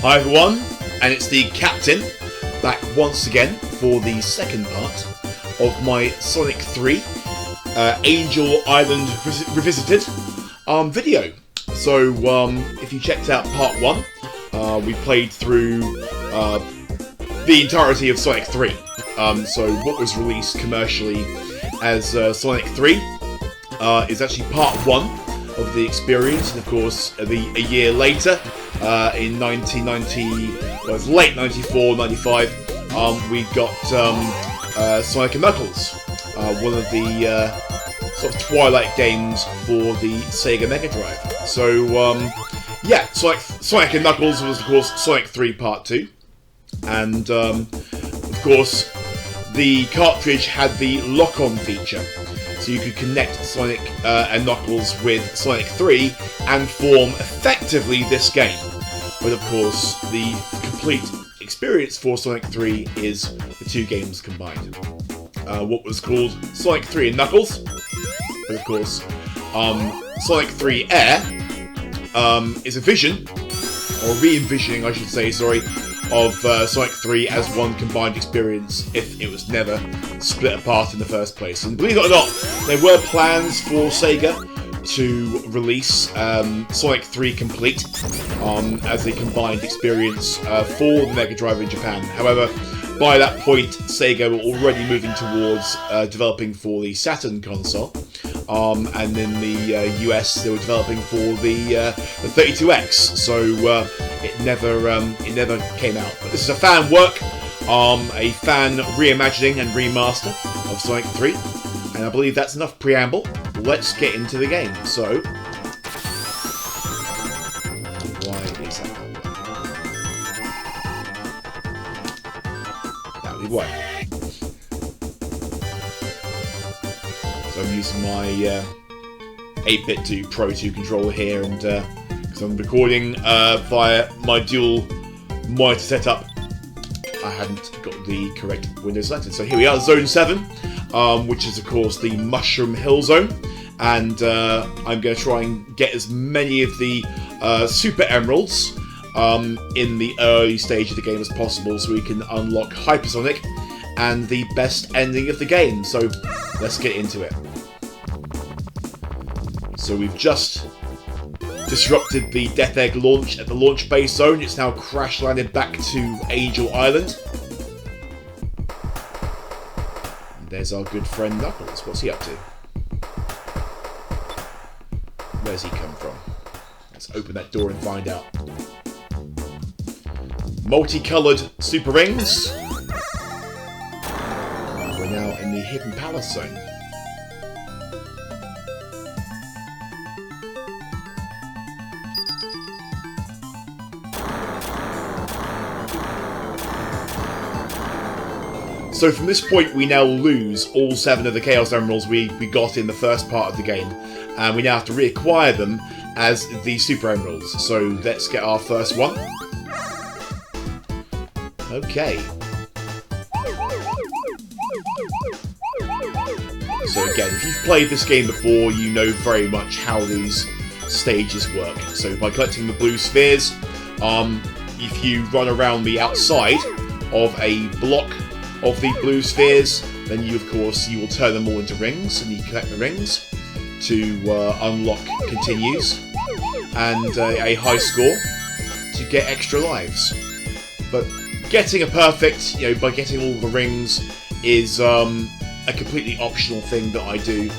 Hi everyone, and it's the Captain, back once again for the second part of my Sonic 3 Angel Island Revisited video. So if you checked out part 1, we played through the entirety of Sonic 3. So what was released commercially as Sonic 3 is actually part 1 of the experience, and of course a year later, in 1990, well, it was late 94, 95, we got Sonic & Knuckles, one of the sort of twilight games for the Sega Mega Drive. So yeah, Sonic & Knuckles was of course Sonic 3 Part 2, and of course the cartridge had the lock-on feature, so you could connect Sonic and Knuckles with Sonic 3 and form effectively this game. But of course, the complete experience for Sonic 3 is the two games combined. What was called Sonic 3 and Knuckles, but of course, Sonic 3 Air is a vision, or re-envisioning, I should say, sorry, of Sonic 3 as one combined experience if it was never split apart in the first place. And believe it or not, there were plans for Sega to release Sonic 3 Complete as a combined experience for the Mega Drive in Japan. However, by that point, Sega were already moving towards developing for the Saturn console, and in the US they were developing for the 32X. So it never came out. But this is a fan work, a fan reimagining and remaster of Sonic 3, and I believe that's enough preamble. Let's get into the game. So, why is that not working? That would be why. So I'm using my 8-bit to Pro 2 controller here, and because I'm recording via my dual monitor setup, I hadn't got the correct window selected. So here we are, Zone 7, which is of course the Mushroom Hill Zone. And I'm going to try and get as many of the Super Emeralds in the early stage of the game as possible, so we can unlock Hypersonic and the best ending of the game. So let's get into it. So we've just disrupted the Death Egg launch at the launch base zone. It's now crash landed back to Angel Island. And there's our good friend Knuckles. What's he up to? Where's he come from? Let's open that door and find out. Multicoloured super rings. We're now in the Hidden Palace zone. So from this point we now lose all 7 of the Chaos Emeralds we got in the first part of the game, and we now have to reacquire them as the Super Emeralds. So let's get our first one. Okay. So again, if you've played this game before, you know very much how these stages work. So by collecting the blue spheres, if you run around the outside of a block of the blue spheres, then you will turn them all into rings, and you collect the rings to unlock continues and a high score to get extra lives. But getting a perfect, by getting all the rings is a completely optional thing that I do.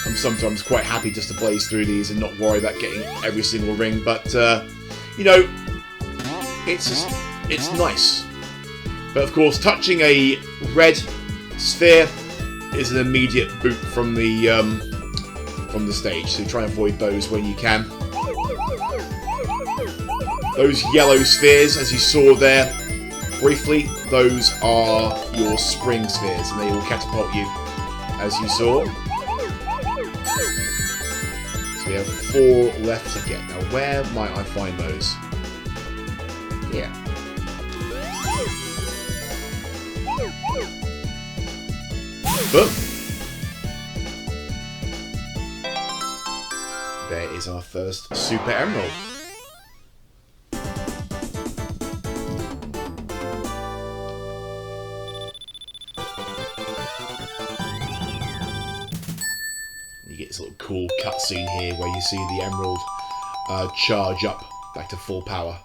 I'm sometimes quite happy just to blaze through these and not worry about getting every single ring, but it's nice. But of course, touching a red sphere is an immediate boot from the stage, so try and avoid those when you can. Those yellow spheres, as you saw there briefly, those are your spring spheres, and they will catapult you, as you saw. So we have 4 left to get. Now, where might I find those? Here. Boom! There is our first Super Emerald. get this little cool cutscene here where you see the emerald charge up back to full power.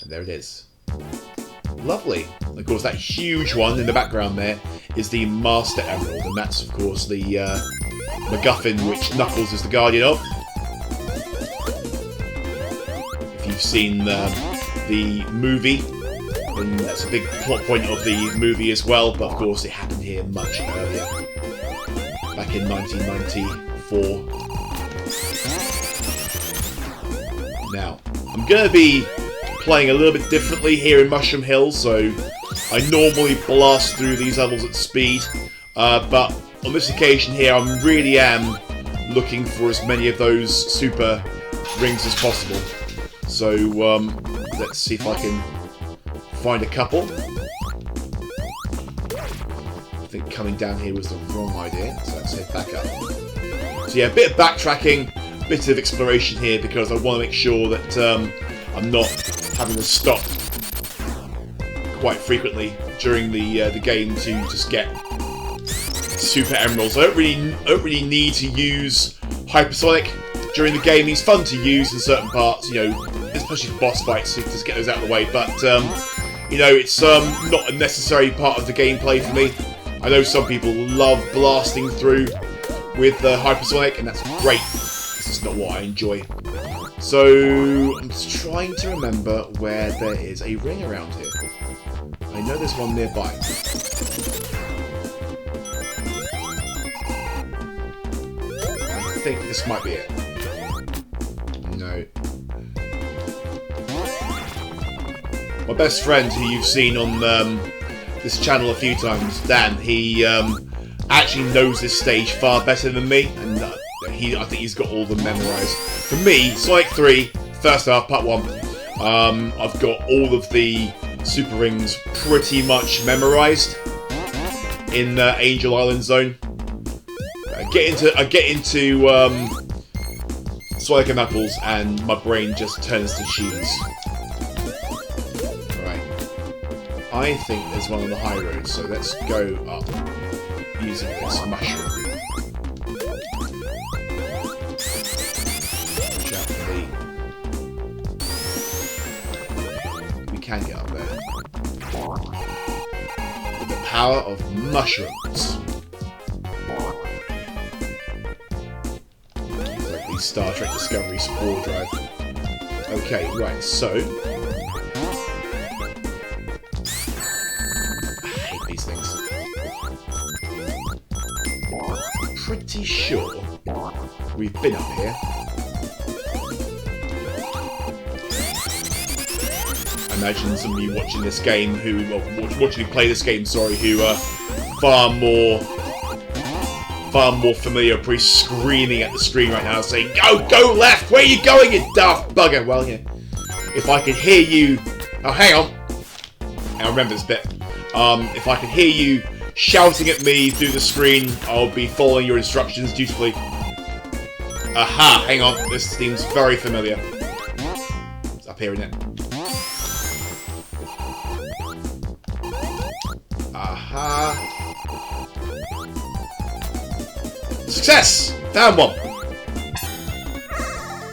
And there it is. Lovely. Of course, that huge one in the background there is the Master Emerald, and that's, of course, the MacGuffin which Knuckles is the guardian of. If you've seen the movie, then that's a big plot point of the movie as well, but of course it happened here much earlier, back in 1994. Now, I'm going to be playing a little bit differently here in Mushroom Hill, so I normally blast through these levels at speed, but on this occasion here I really am looking for as many of those super rings as possible. So let's see if I can find a couple. I think coming down here was the wrong idea, so let's head back up. So yeah, a bit of backtracking, a bit of exploration here because I want to make sure that I'm not having to stop quite frequently during the game to just get super emeralds. I don't really need to use hypersonic during the game. He's fun to use in certain parts, you know, especially for boss fights, so just get those out of the way. But you know, it's not a necessary part of the gameplay for me. I know some people love blasting through with hypersonic, and that's great. It's just not what I enjoy. So I'm just trying to remember where there is a ring around here. I know there's one nearby. I think this might be it. No. My best friend, who you've seen on this channel a few times, Dan, he actually knows this stage far better than me, and I think he's got all of them memorised. For me, Sonic 3, first half, part 1, I've got all of the super rings pretty much memorised in Angel Island Zone. I get into Sonic and Knuckles, and my brain just turns to cheese. Right, I think there's one on the high road, so let's go up using this mushroom. We can get up there with the power of mushrooms. Like the Star Trek Discovery Spore Drive. Okay, right, so I hate these things. Pretty sure we've been up here. I imagine some of you watching this game watching me play this game, sorry, who are far more familiar, probably screaming at the screen right now saying, Go left! Where are you going, you daft bugger? Well, yeah, if I could hear you... Oh, hang on. I remember this bit. If I could hear you shouting at me through the screen, I'll be following your instructions dutifully. Aha, hang on. This seems very familiar. It's up here, isn't it? Aha. Success! Found one!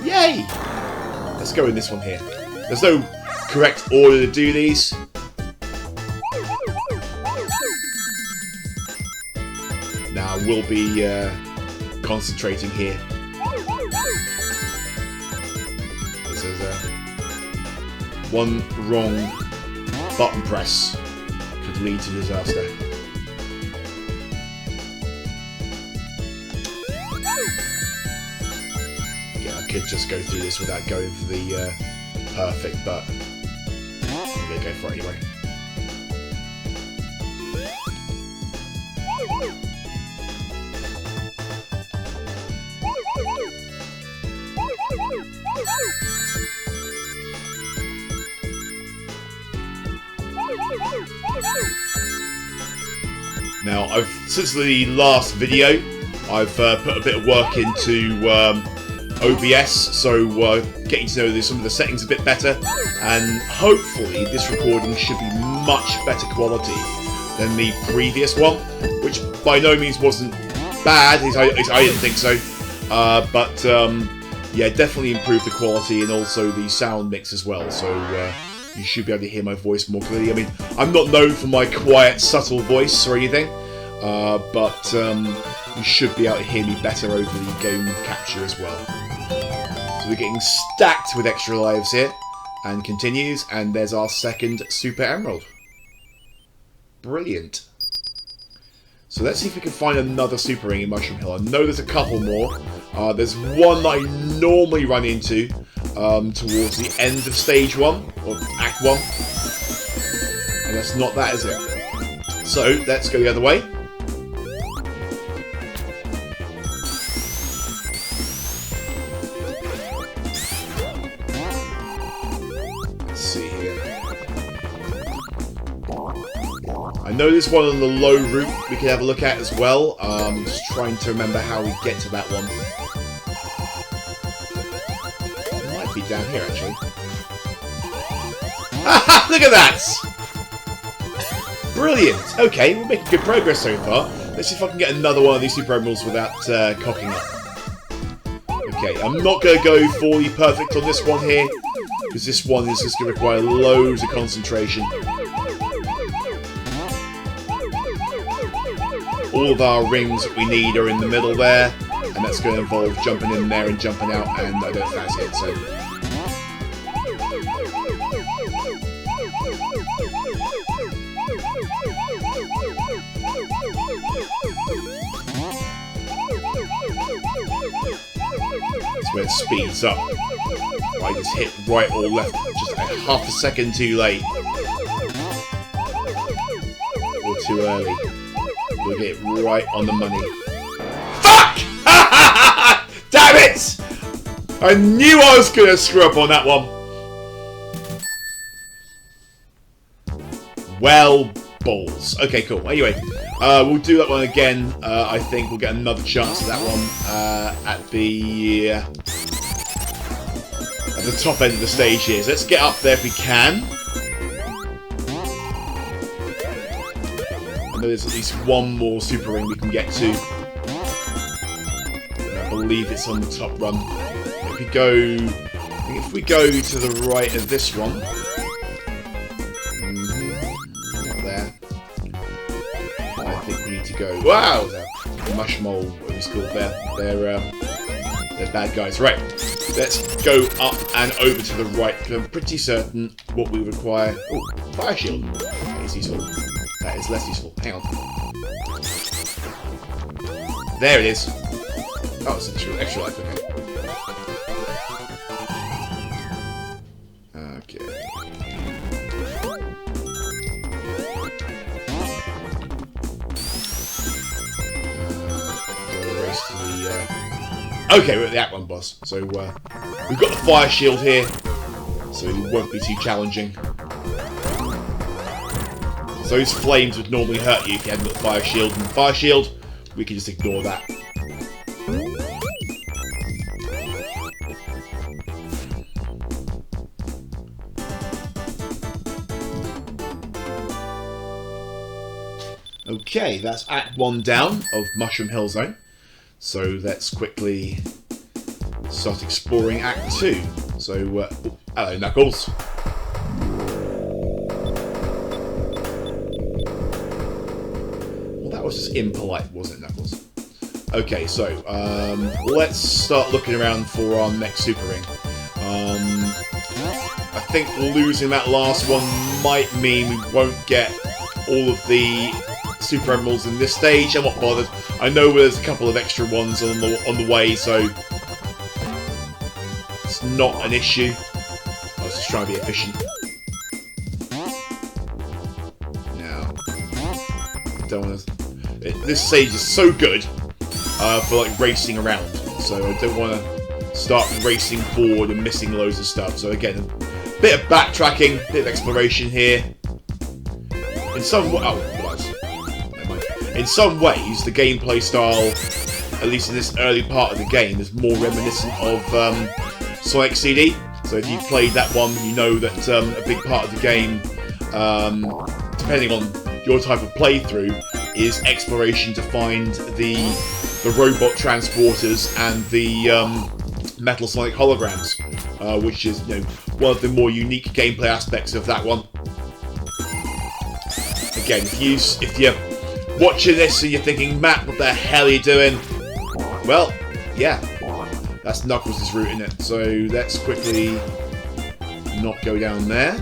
Yay! Let's go in this one here. There's no correct order to do these. Now we'll be concentrating here. This is one wrong button press could lead to disaster. Yeah, I could just go through this without going for the perfect, but I'm gonna go for it anyway. Now, since the last video, I've put a bit of work into OBS, so getting to know some of the settings a bit better, and hopefully this recording should be much better quality than the previous one, which by no means wasn't bad. I didn't think so. Yeah, definitely improved the quality and also the sound mix as well. So you should be able to hear my voice more clearly. I mean, I'm not known for my quiet, subtle voice or anything, but you should be able to hear me better over the game capture as well. So we're getting stacked with extra lives here, and continues, and there's our second Super Emerald. Brilliant. So let's see if we can find another Super Ring in Mushroom Hill. I know there's a couple more. There's one that I normally run into towards the end of Stage 1, or Act 1. And that's not that, is it? So, let's go the other way. Let's see here. I know there's one on the low route we can have a look at as well. I'm just trying to remember how we get to that one. It might be down here, actually. Look at that! Brilliant! Okay, we're making good progress so far. Let's see if I can get another one of these Super Emeralds without cocking up. Okay, I'm not going to go fully perfect on this one here, because this one is just going to require loads of concentration. All of our rings that we need are in the middle there, and that's going to involve jumping in there and jumping out, and I don't fancy it, so... That's where it speeds up. I just hit right or left just a half a second too late. Or too early. We'll get it right on the money. Fuck! Damn it! I knew I was going to screw up on that one. Well, balls. Okay, cool. Anyway, we'll do that one again. I think we'll get another chance at that one at the top end of the stage here. So let's get up there if we can. I know there's at least one more Super Ring we can get to. I believe it's on the top run. If we go to the right of this one. Not there. I think we need to go. Wow! The mushmole, what it's called there. They're bad guys. Right. Let's go up and over to the right, because I'm pretty certain what we require... Oh, fire shield. That is useful. That is less useful. Hang on. There it is. Oh, it's extra life, okay. Okay, we're at that one, boss. So, we've got the fire shield here, so it won't be too challenging. So those flames would normally hurt you if you hadn't got the fire shield. And the fire shield, we can just ignore that. Okay, that's Act 1 down of Mushroom Hill Zone. So let's quickly start exploring Act 2. So, hello Knuckles. Well, that was just impolite, wasn't it, Knuckles? Okay, so, let's start looking around for our next Super Ring. I think losing that last one might mean we won't get all of the Super Emeralds in this stage. I'm not bothered. I know there's a couple of extra ones on the way, so it's not an issue. I was just trying to be efficient. Now, don't want to. This stage is so good for like racing around, so I don't want to start racing forward and missing loads of stuff. So again, a bit of backtracking, a bit of exploration here. In some way, in some ways, the gameplay style, at least in this early part of the game, is more reminiscent of Sonic CD. So if you've played that one, you know that a big part of the game, depending on your type of playthrough is exploration to find the robot transporters and the Metal Sonic holograms, which is one of the more unique gameplay aspects of that one. Again, if you're watching this and you're thinking, Matt, what the hell are you doing? Well, yeah, that's Knuckles' route in it. So let's quickly not go down there.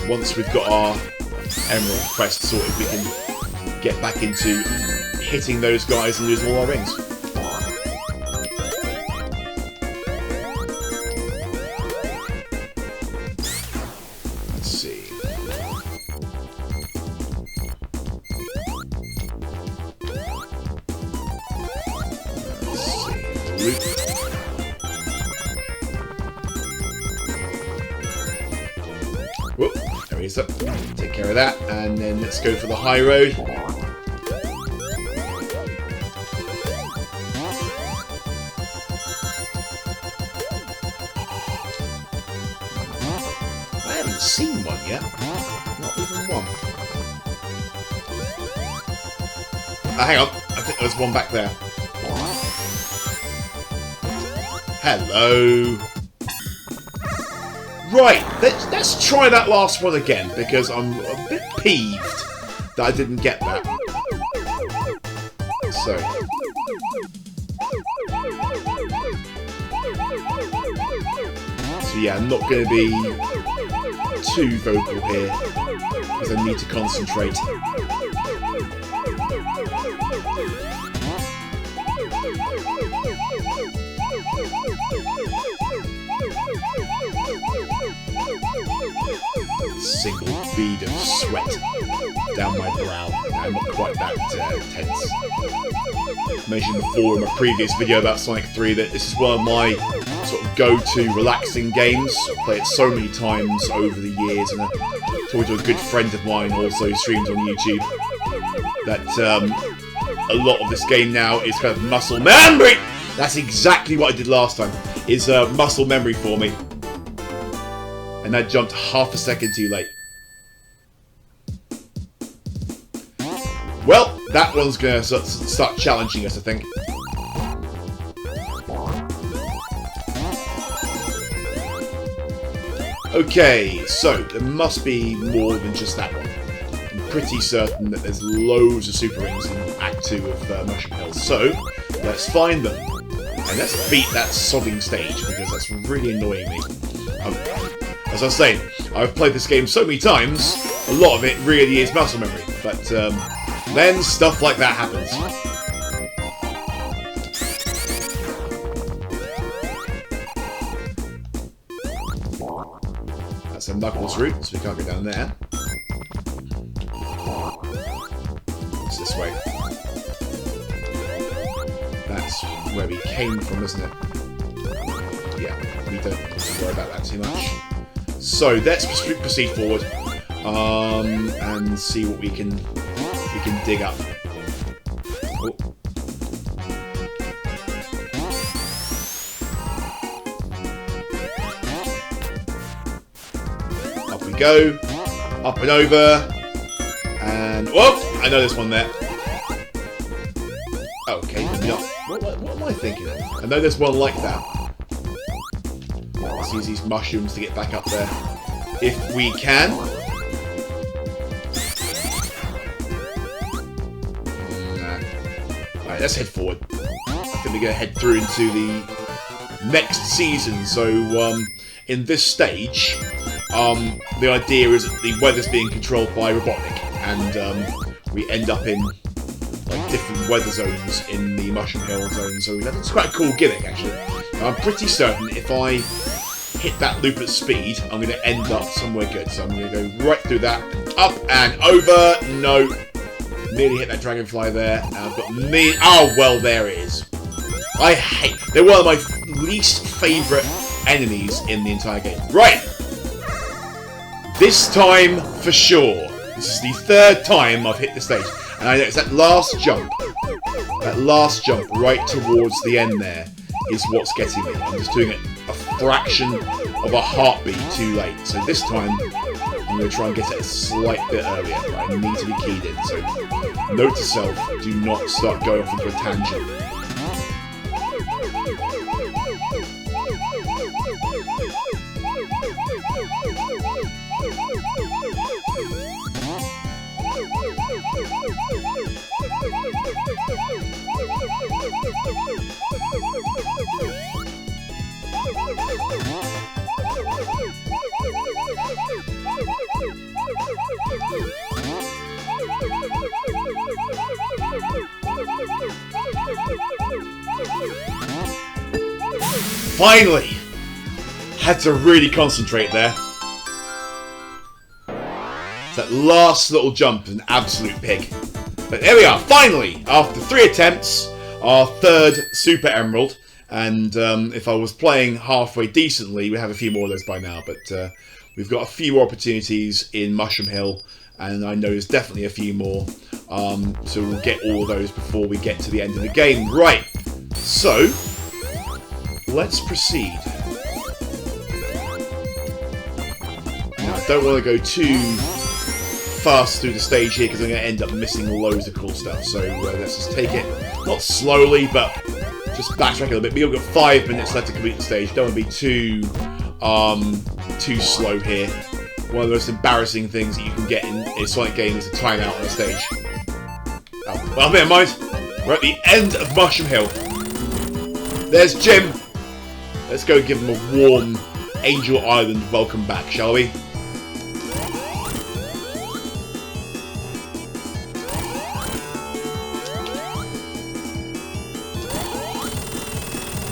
Once we've got our Emerald quest sorted, we can get back into hitting those guys and losing all our rings. Let's see. Loop. Whoop, there he is. Up. Take care of that, and then let's go for the high road. I haven't seen one yet. Not even one. Hang on. I think there's one back there. Hello. Right, let's try that last one again, because I'm a bit peeved that I didn't get that. So. So yeah, I'm not going to be too vocal here, because I need to concentrate. Single bead of sweat down my brow. I'm not quite that tense. I mentioned before in my previous video about Sonic 3 that this is one of my sort of go-to relaxing games. I've played it so many times over the years, and I talked to a good friend of mine also streams on YouTube that a lot of this game now is kind of muscle memory. That's exactly what I did last time, is muscle memory for me. And that jumped half a second too late. Well, that one's going to start challenging us, I think. Okay, so there must be more than just that one. I'm pretty certain that there's loads of super rings in Act 2 of Mushroom Hills. So, let's find them. And let's beat that sodding stage, because that's really annoying me. As I was saying, I've played this game so many times, a lot of it really is muscle memory, but then stuff like that happens. That's a Knuckles route, so we can't go down there. It's this way. That's where we came from, isn't it? Yeah, we don't have to worry about that too much. So let's proceed forward and see what we can dig up. Oh. Up we go, up and over, and whoop! I know there's one there. Okay, no. What am I thinking of? I know there's one like that. Let's use these mushrooms to get back up there, if we can. Nah. Alright, let's head forward. I think we're going to head through into the next season. So, in this stage, the idea is that the weather's being controlled by Robotnik, and we end up in like different weather zones in the Mushroom Hill zone. So that's quite a cool gimmick, actually. I'm pretty certain if I hit that loop at speed, I'm going to end up somewhere good. So I'm going to go right through that, up and over. No, nearly hit that dragonfly there. And I've got oh well, there it is. They're one of my least favourite enemies in the entire game. Right, this time for sure. This is the third time I've hit the stage, and I know it's that last jump right towards the end there is what's getting me. I'm just doing it a fraction of a heartbeat too late. So this time, I'm going to try and get it a slight bit earlier, but I need to be keyed in. So note to self, do not start going off into a tangent. Finally! Had to really concentrate there. That last little jump is an absolute pig. But there we are, finally! After 3 attempts, our 3rd Super Emerald. And if I was playing halfway decently, we'd have a few more of those by now. But we've got a few more opportunities in Mushroom Hill. And I know there's definitely a few more. So we'll get all of those before we get to the end of the game. Right, so let's proceed. Now, I don't want to go too fast through the stage here because I'm going to end up missing loads of cool stuff. So let's just take it, not slowly, but just backtrack a little bit. We've got 5 minutes left to complete the stage. Don't want to be too slow here. One of the most embarrassing things that you can get in a Sonic game is a timeout on a stage. Oh, well, never mind. We're at the end of Mushroom Hill. There's Jim. Let's go give him a warm Angel Island welcome back, shall we?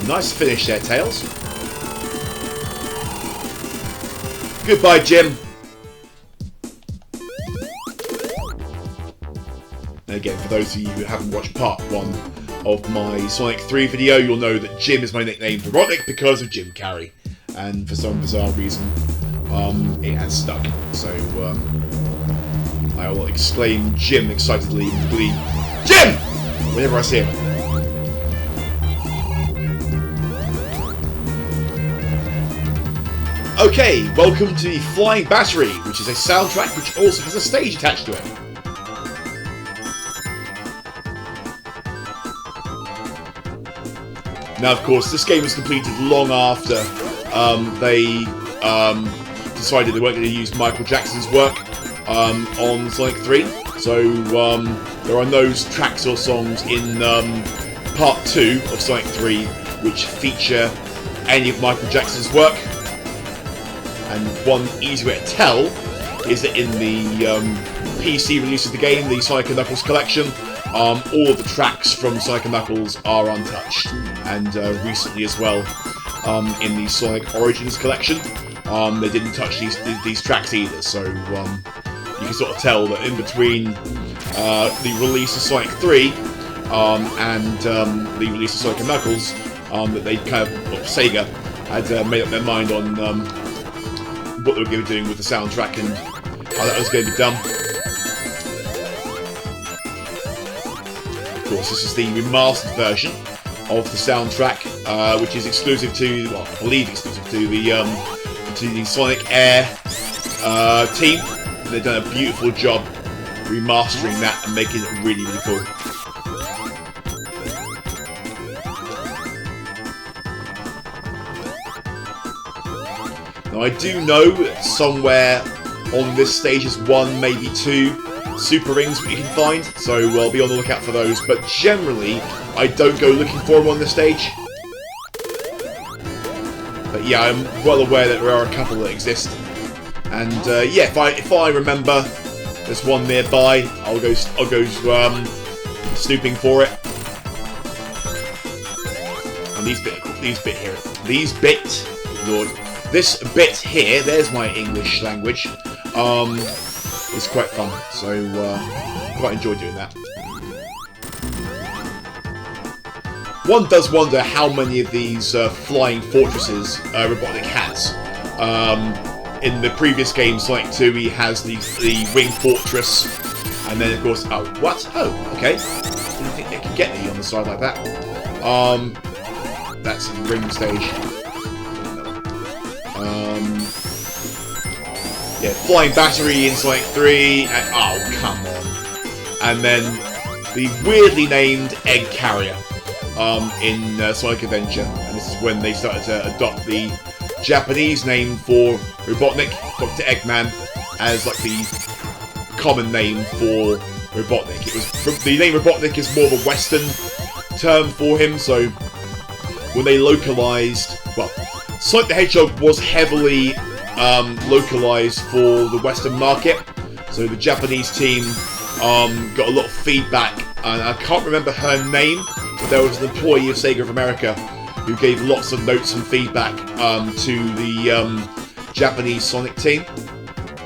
Nice finish there, Tails. Goodbye, Jim. And again, for those of you who haven't watched part 1 of my Sonic 3 video, you'll know that Jim is my nickname for Robotnik because of Jim Carrey. And for some bizarre reason, it has stuck. So I will exclaim Jim excitedly and glee, Jim! Whenever I see him. Okay, welcome to the Flying Battery, which is a soundtrack which also has a stage attached to it. Now, of course, this game was completed long after they decided they weren't going to use Michael Jackson's work on Sonic 3. So there are no tracks or songs in Part 2 of Sonic 3 which feature any of Michael Jackson's work. And one easy way to tell is that in the PC release of the game, the Sonic & Knuckles collection, all of the tracks from Sonic & Knuckles are untouched. And recently as well, in the Sonic Origins collection, they didn't touch these tracks either. So you can sort of tell that in between the release of Sonic 3 and the release of Sonic & Knuckles, that they kind of, Sega, had made up their mind on what they were going to be doing with the soundtrack and how that was going to be done. Of course, this is the remastered version of the soundtrack, which is exclusive to, well, I believe exclusive to the Sonic Air team. They've done a beautiful job remastering that and making it really, really cool. Now, I do know that somewhere on this stage is 1, maybe 2 super rings that you can find, so I'll be on the lookout for those, but generally I don't go looking for them on this stage. But yeah, I'm well aware that there are a couple that exist, and yeah, if I remember there's one nearby, I'll go snooping for it. And this bit here, there's my English language, is quite fun, so quite enjoy doing that. One does wonder how many of these flying fortresses Robotnik has. In the previous game, Sonic 2, he has the wing fortress, and then of course, oh, what? Oh, okay. Didn't think they could get me on the side like that. That's a ring stage. Yeah, flying battery in Sonic 3. And, oh, come on. And then the weirdly named Egg Carrier in Sonic Adventure. And this is when they started to adopt the Japanese name for Robotnik, Dr. Eggman, as like the common name for Robotnik. It was the name Robotnik is more of a Western term for him, so when they localized, well, Sonic the Hedgehog was heavily localized for the Western market, so the Japanese team got a lot of feedback, and I can't remember her name, but there was an employee of Sega of America who gave lots of notes and feedback to the Japanese Sonic team.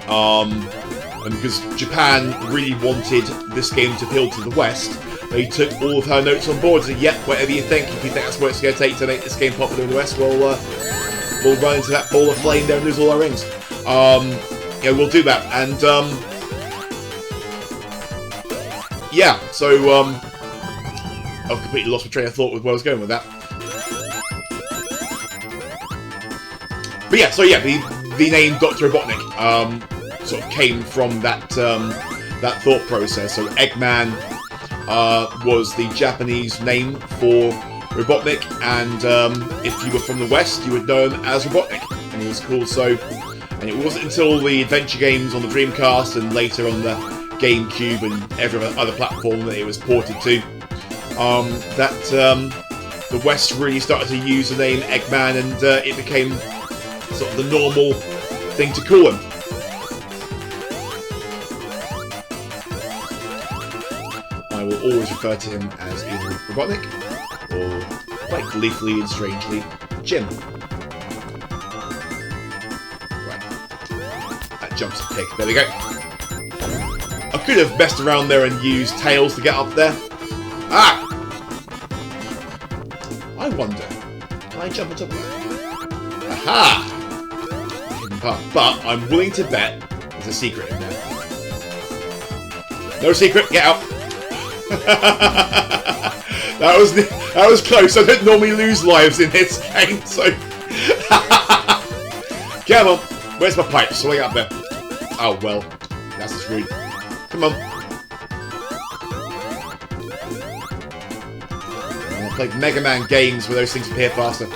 And because Japan really wanted this game to appeal to the West, they took all of her notes on board and said, yep, whatever you think, if you think that's what it's going to take to make this game popular in the West, we'll run into that ball of flame there and lose all our rings. Yeah, we'll do that. And, yeah, so, I've completely lost my train of thought with where I was going with that. But yeah, so yeah, the name Dr. Robotnik, sort of came from that that thought process. So Eggman was the Japanese name for Robotnik, and if you were from the West, you would know him as Robotnik, and it was cool. So, and it wasn't until the adventure games on the Dreamcast and later on the GameCube and every other platform that it was ported to, that the West really started to use the name Eggman, and it became sort of the normal thing to call him. I will always refer to him as either Robotnik or, quite gleefully and strangely, Jim. Right. That jumps a pig. There we go. I could have messed around there and used Tails to get up there. Ah! I wonder. Can I jump on top of that? Aha! But I'm willing to bet there's a secret in there. No secret. Get out. that was close. I don't normally lose lives in this game, so come on. Where's my pipe? So I get up there. Oh well, that's just rude. Come on. I played Mega Man games where those things appear faster.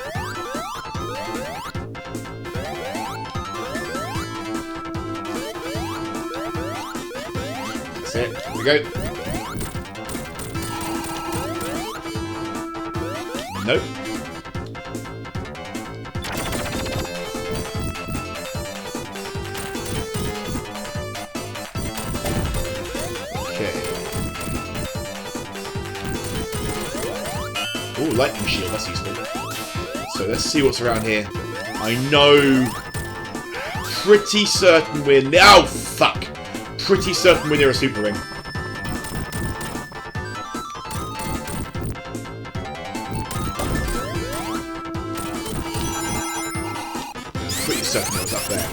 That's it. Here we go. Nope. Okay. Ooh, lightning shield, that's useful. So let's see what's around here. I know pretty certain we're near. Oh, fuck! Pretty certain we're near a super ring. Pretty certain it was up there.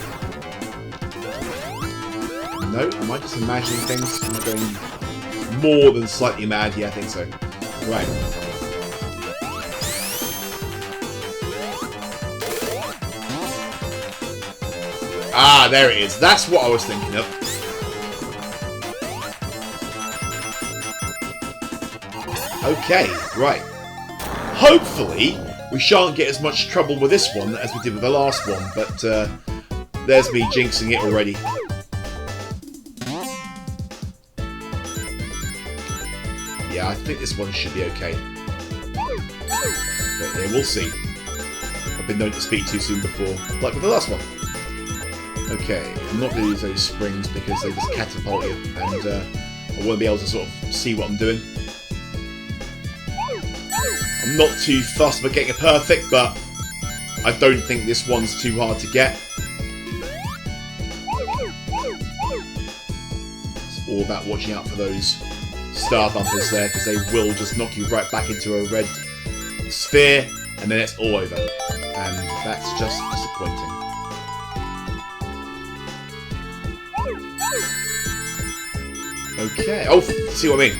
No, am I just imagining things? Am I going more than slightly mad? Yeah, I think so. Right. Ah, there it is. That's what I was thinking of. Okay, right. Hopefully, we shan't get as much trouble with this one as we did with the last one, but there's me jinxing it already. Yeah, I think this one should be okay. But yeah, we'll see. I've been known to speak too soon before, like with the last one. Okay, I'm not going to use those springs because they just catapult you, and I want to be able to sort of see what I'm doing. I'm not too fussed about getting it perfect, but I don't think this one's too hard to get. It's all about watching out for those star bumpers there, because they will just knock you right back into a red sphere, and then it's all over. And that's just disappointing. Okay, oh, see what I mean?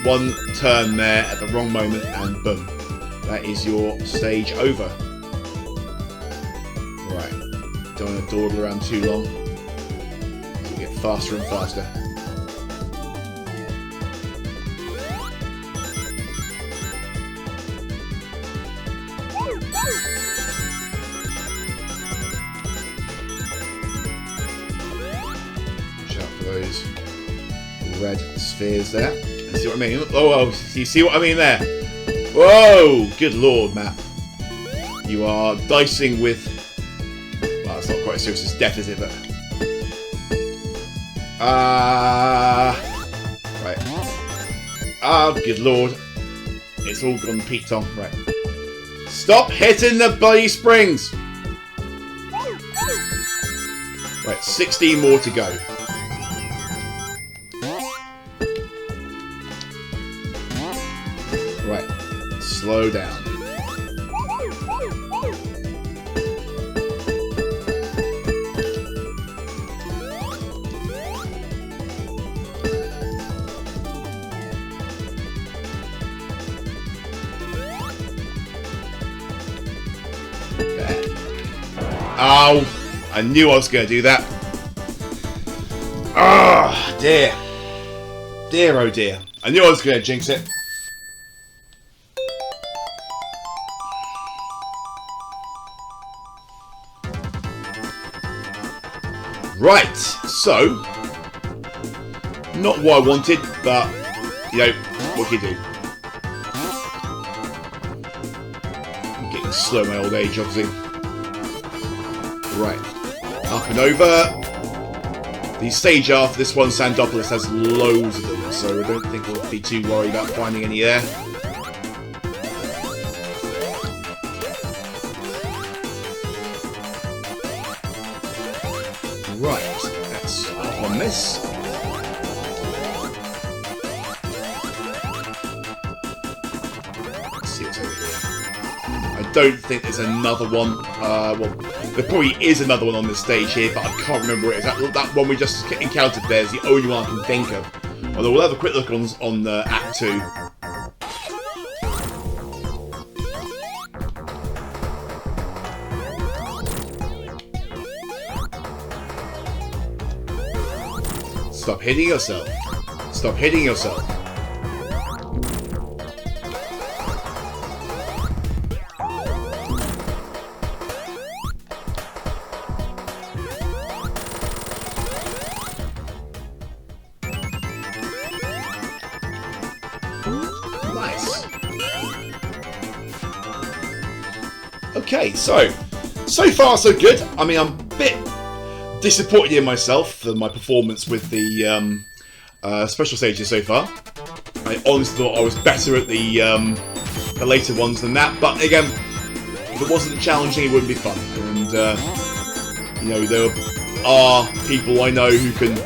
One turn there at the wrong moment and boom. That is your stage over. Right. Don't want to dawdle around too long. We'll get faster and faster. Watch out for those red spheres there. See what I mean? Oh, you see what I mean there? Whoa! Good lord, map. You are dicing with... Well, it's not quite as serious as death, is it? But... Right. Good lord. It's all gone Pete Tong. Right. Stop hitting the bloody springs! Right, 16 more to go. Right. Slow down. Oh, I knew I was going to do that. Ah, dear. Dear, oh dear. I knew I was going to jinx it. Right, so, not what I wanted, but, you know, what can you do? I'm getting slow in my old age, obviously. Right, up and over. The stage after this one, Sandopolis, has loads of them, so I don't think we'll be too worried about finding any there. Right, that's on this. Let's see what's over here. I don't think there's another one. Well, there probably is another one on this stage here, but I can't remember where it is. That one we just encountered there is the only one I can think of. Although we'll have a quick look on Act 2. Stop hitting yourself. Stop hitting yourself. Nice. Okay, so far so good. I mean, I'm a bit disappointed in myself for my performance with the special stages so far. I honestly thought I was better at the later ones than that, but again, if it wasn't challenging, it wouldn't be fun. And you know, there are people I know who can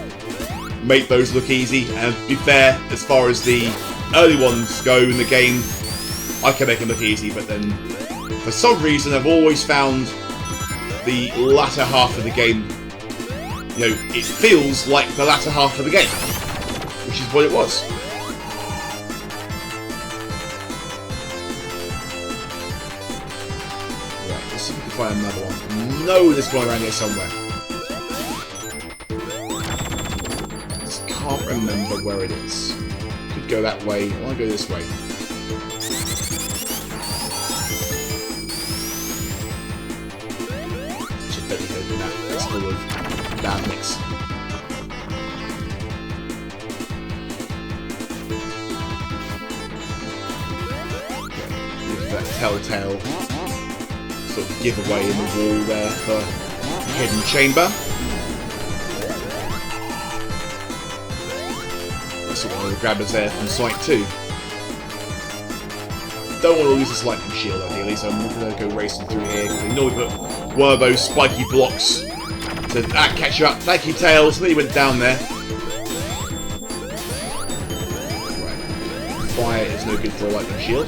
make those look easy. And to be fair, as far as the early ones go in the game, I can make them look easy. But then, for some reason, I've always found the latter half of the game, you know, it feels like the latter half of the game, which is what it was. Right, let's see if we can find another one. No, there's one around here somewhere. Just can't remember where it is. Could go that way. I want to go this way. Should definitely go do that. It's full of bad mix. With that telltale sort of giveaway in the wall there for the hidden chamber. That's one of the grabbers there from Sonic 2. Don't want to lose this lightning shield ideally, so I'm going to go racing through here. We normally put one of those spiky blocks to catch you up. Thank you, Tails. Then he went down there. Right. Fire is no good for a lightning shield.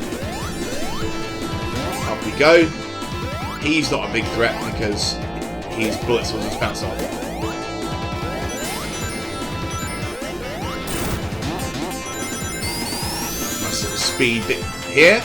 Up we go. He's not a big threat because his bullets will just bounce off. Nice little speed bit here.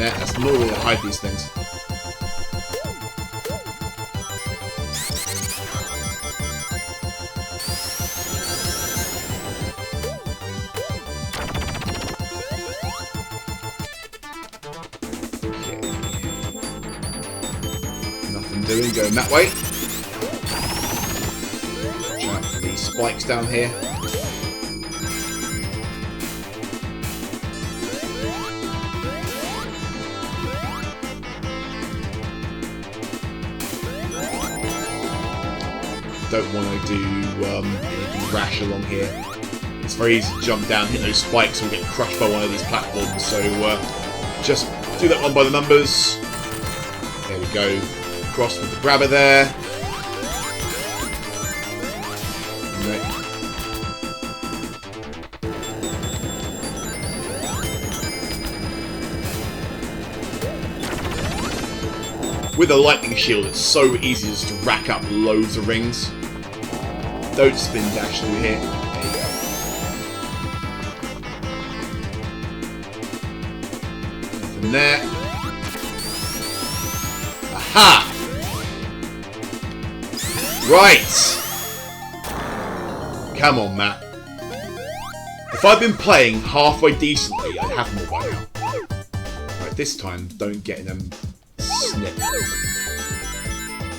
there. That's not the way to hide these things. Doing, going that way. Watch out for these spikes down here. Don't want to do anything rash along here. It's very easy to jump down, hit those spikes, and get crushed by one of these platforms. So just do that one by the numbers. There we go. Cross with the grabber there. Okay. With a lightning shield, it's so easy just to rack up loads of rings. Don't spin dash through here. There you go. Nothing there. Aha! Right! Come on, Matt. If I'd been playing halfway decently, I'd have more by now. Right, this time, don't get in them snip.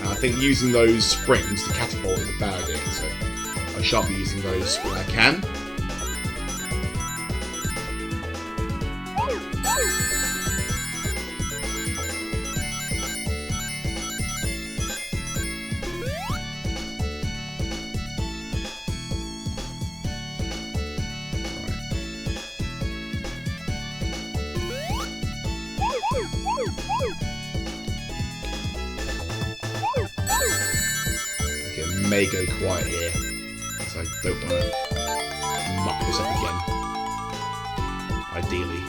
And I think using those springs to catapult is a bad idea, so I shan't be using those when I can. May go quiet here, because I don't want to muck this up again, ideally.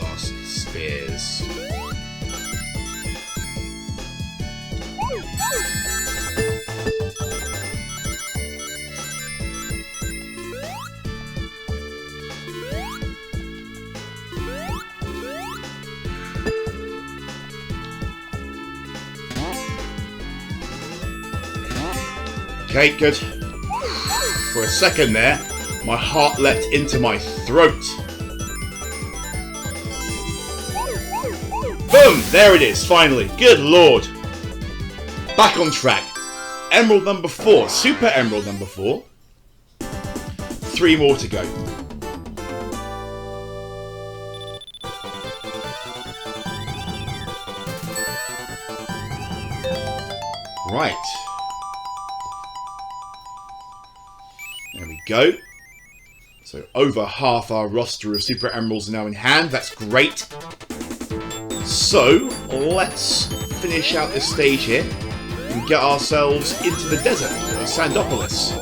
Last spears. Okay, good. For a second there, my heart leapt into my throat. Boom! There it is, finally. Good lord. Back on track. Emerald number 4. Super Emerald number 4. 3 more to go. Right. There we go. So over half our roster of Super Emeralds are now in hand. That's great. So, let's finish out this stage here and get ourselves into the desert of Sandopolis.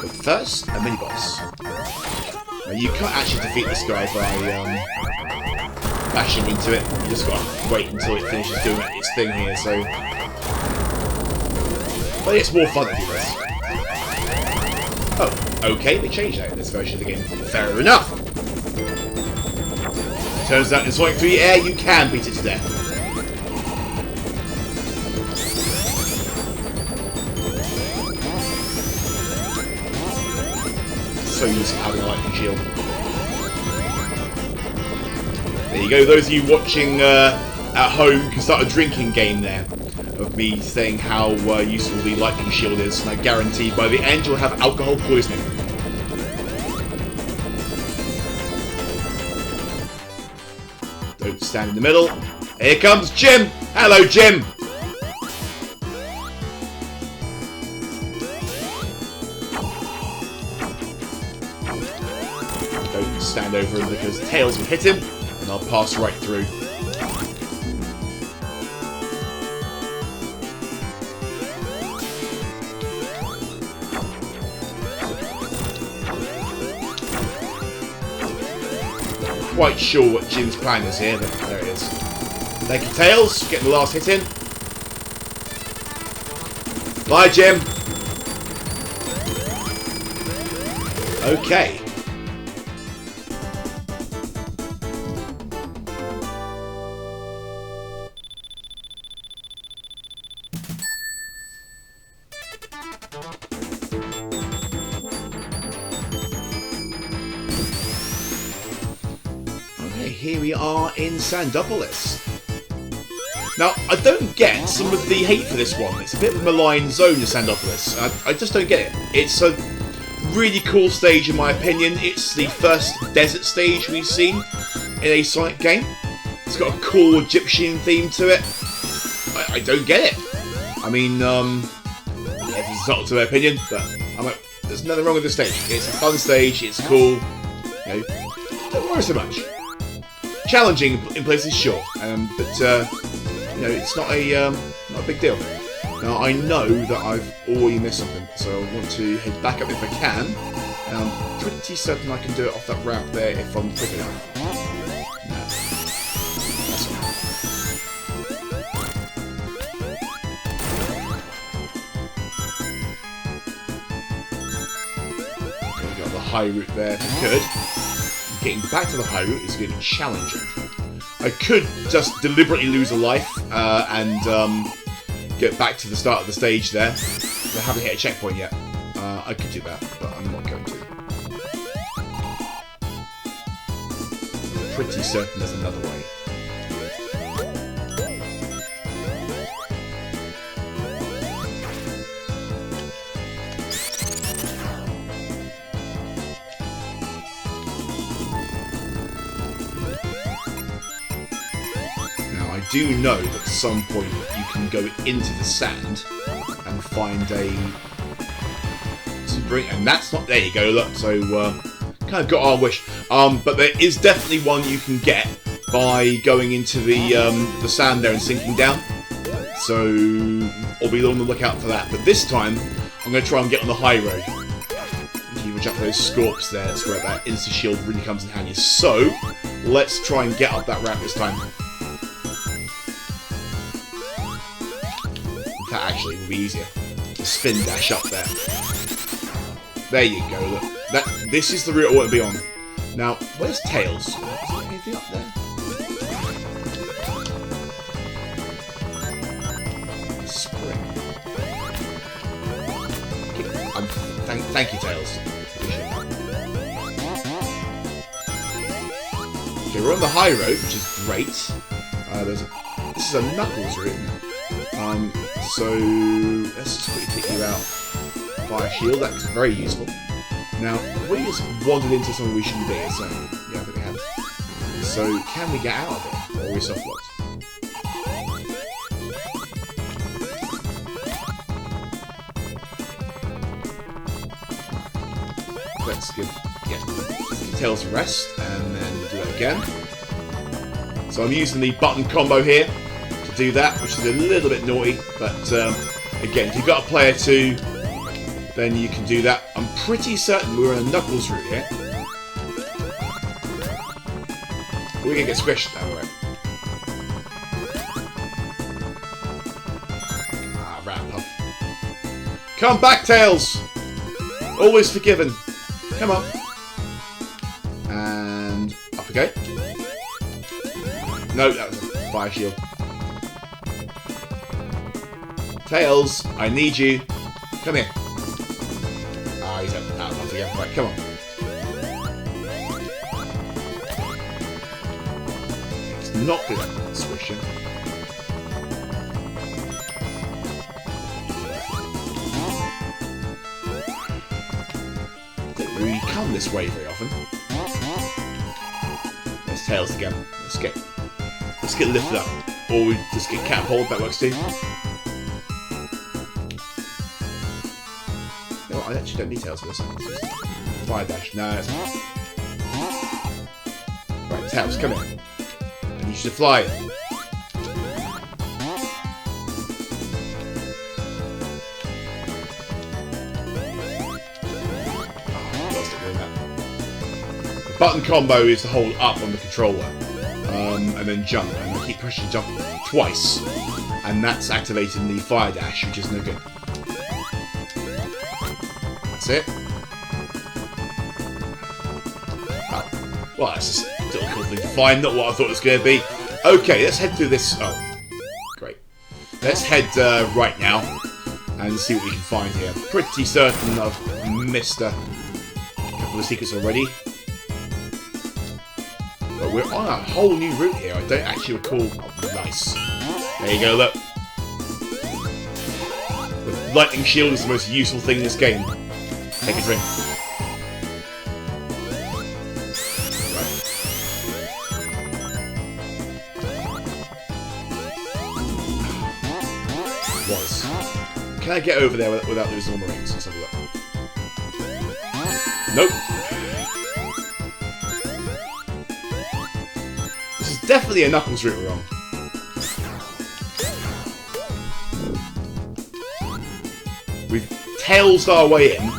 But first, a mini-boss. Now, you can't actually defeat this guy by bashing into it. You just gotta wait until it finishes doing its thing here, so... But it's more fun to do this. Oh, okay, they changed that in this version of the game. Fair enough! Turns out in Sonic 3 Air, you can beat it to death. So used to having a lightning shield. There you go, those of you watching at home can start a drinking game there of me saying how useful the lightning shield is, and I guarantee by the end you'll have alcohol poisoning. Don't stand in the middle. Here comes Jim. Hello, Jim. Don't stand over him because Tails will hit him, and I'll pass right through. Quite sure what Jim's plan is here, but there it is. Thank you, Tails. Getting the last hit in. Bye, Jim. Okay. Here we are in Sandopolis. Now, I don't get some of the hate for this one. It's a bit of a malign zone in Sandopolis. I just don't get it. It's a really cool stage in my opinion. It's the first desert stage we've seen in a Sonic game. It's got a cool Egyptian theme to it. I don't get it. I mean, it's not to my opinion, but there's nothing wrong with this stage. It's a fun stage, it's cool. You know, don't worry so much. Challenging in places, sure, but you know, it's not a big deal. Now I know that I've already missed something, so I want to head back up if I can. And I'm pretty certain I can do it off that ramp there if I'm quick enough. No, that's all. Okay, we got the high route there. Good. Getting back to the high route is going to be challenging. I could just deliberately lose a life and get back to the start of the stage there. I haven't hit a checkpoint yet. I could do that, but I'm not going to. I'm pretty certain there's another way. I do know that at some point you can go into the sand and find and that's not, there you go, look, so kind of got our wish. But there is definitely one you can get by going into the sand there and sinking down. So I'll be on the lookout for that. But this time I'm going to try and get on the high road. You watch out for those scorps there, that's where that insta shield really comes in handy. So let's try and get up that ramp this time. That actually will be easier. The spin dash up there. There you go, look. This is the route I want to be on. Now, where's Tails? Is there anything up there? Spring. Thank you, Tails. Okay, we're on the high road, which is great. This is a Knuckles route, isn't it? So let's just quickly pick you out. Fire shield, that's very useful. Now, we just wandered into something we shouldn't be, so yeah, I think we have. So, can we get out of it? Or are we soft locked? Let's give Tails a rest, and then we'll do that again. So I'm using the button combo here to do that, which is a little bit naughty, but again, if you've got a player 2, then you can do that. I'm pretty certain we're in a Knuckles route here. We're gonna get squished that way. Ah, rat puff. Come back, Tails! Always forgiven. Come on. And up we go. No, that was a fire shield. Tails, I need you. Come here. Ah, he's out of puff again. Right, come on. It's not good at swishing. We come this way very often. There's Tails again. Let's get just get lifted up. Or we just get catapulted, that works too. You know what, I actually don't need tails for this. Fire dash, no, it's not. Right, tails, come in. I need you to fly. Button combo is to hold up on the controller, and then jump, and I keep pressing jump twice, and that's activating the fire dash, which is no good. That's it. Oh, well, that's just a little cool thing to find, not what I thought it was going to be. Okay, let's head through this. Oh, great. Let's head right now and see what we can find here. Pretty certain I've missed a couple of secrets already. But we're on a whole new route here. I don't actually recall. Oh, nice. There you go, look. The lightning shield is the most useful thing in this game. Take a drink. Right. Was. Can I get over there without losing all my rings? Let's have a look. Nope. Definitely a Knuckles route we're on. We've tailsed our way in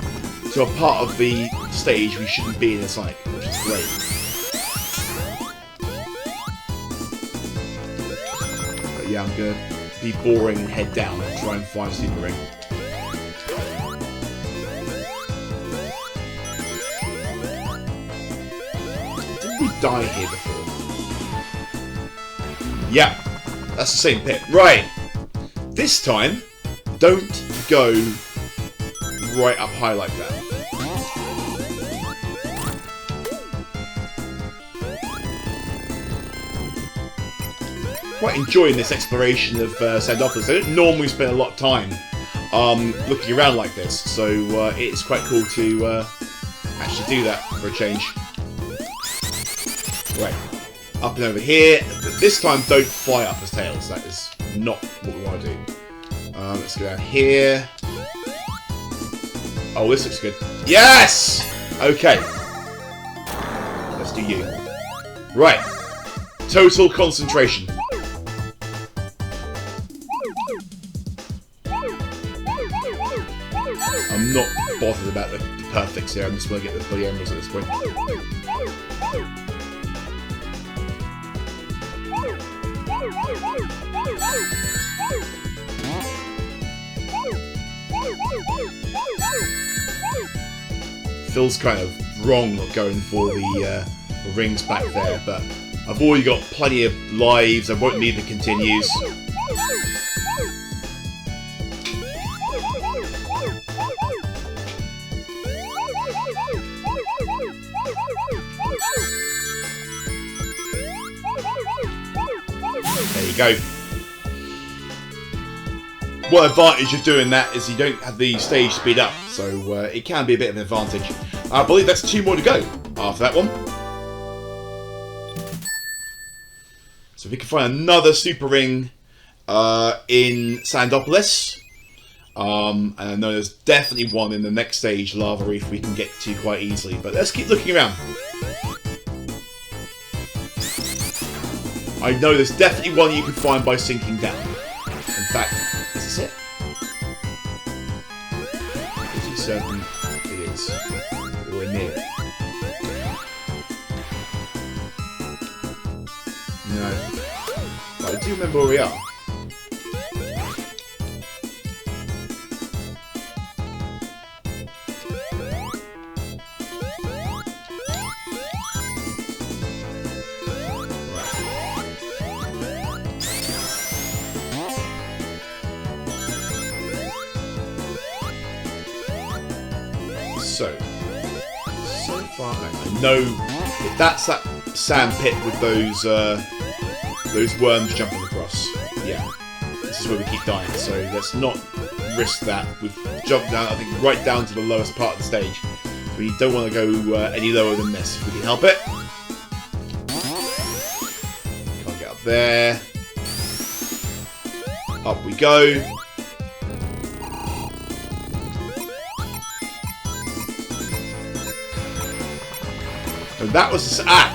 to a part of the stage we shouldn't be in a Sonic, which is great. But yeah, I'm gonna be boring and head down and try and find a super ring. Didn't we die here before? Yeah, that's the same pit. Right. This time, don't go right up high like that. Quite enjoying this exploration of Sandopolis. I don't normally spend a lot of time looking around like this, so it's quite cool to actually do that for a change. Right. Up and over here. This time, don't fly up as tails. That is not what we want to do. Let's go down here. Oh, this looks good. Yes! Okay. Let's do you. Right. Total concentration. I'm not bothered about the perfects here. I'm just going to get the bloody emeralds at this point. Feels kind of wrong not going for the rings back there, but I've already got plenty of lives. I won't need the continues. There you go. One advantage of doing that is you don't have the stage speed up, so it can be a bit of an advantage. I believe that's 2 more to go after that one. So if we can find another super ring in Sandopolis, and I know there's definitely one in the next stage, Lava Reef, we can get to quite easily. But let's keep looking around. I know there's definitely one you can find by sinking down. In fact, is this it? Pretty certain it is. We're near it. No. But I do remember where we are. So far back, I know if that's that sand pit with those worms jumping across. Yeah, this is where we keep dying. So let's not risk that. We've jumped down, I think, right down to the lowest part of the stage. We don't want to go any lower than this if we can help it. Can't get up there. Up we go. And that was yeah.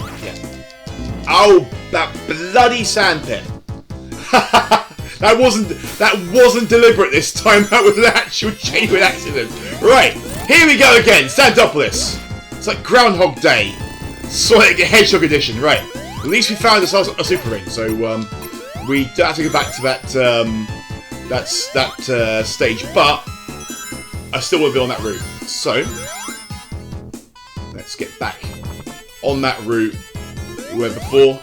Oh, that bloody sandpit. That wasn't deliberate this time. That was an actual genuine accident. Right, here we go again. Sandopolis. It's like Groundhog Day. Sonic the Hedgehog edition. Right. At least we found ourselves a super ring, so we don't have to go back to that stage. But I still want to be on that route. So let's get back on that route we went before.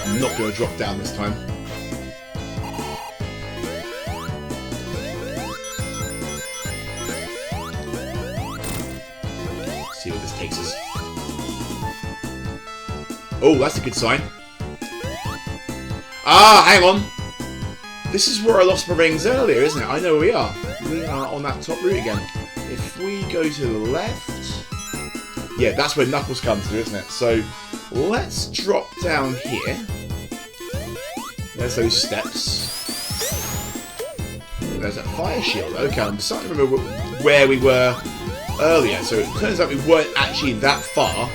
I'm not going to drop down this time. Let's see what this takes us. Oh, that's a good sign. Ah, hang on. This is where I lost my rings earlier, isn't it? I know where we are. We are on that top route again. If we go to the left... Yeah, that's where Knuckles comes through, isn't it? So, let's drop down here. There's those steps. There's that fire shield. Okay, I'm starting to remember where we were earlier. So it turns out we weren't actually that far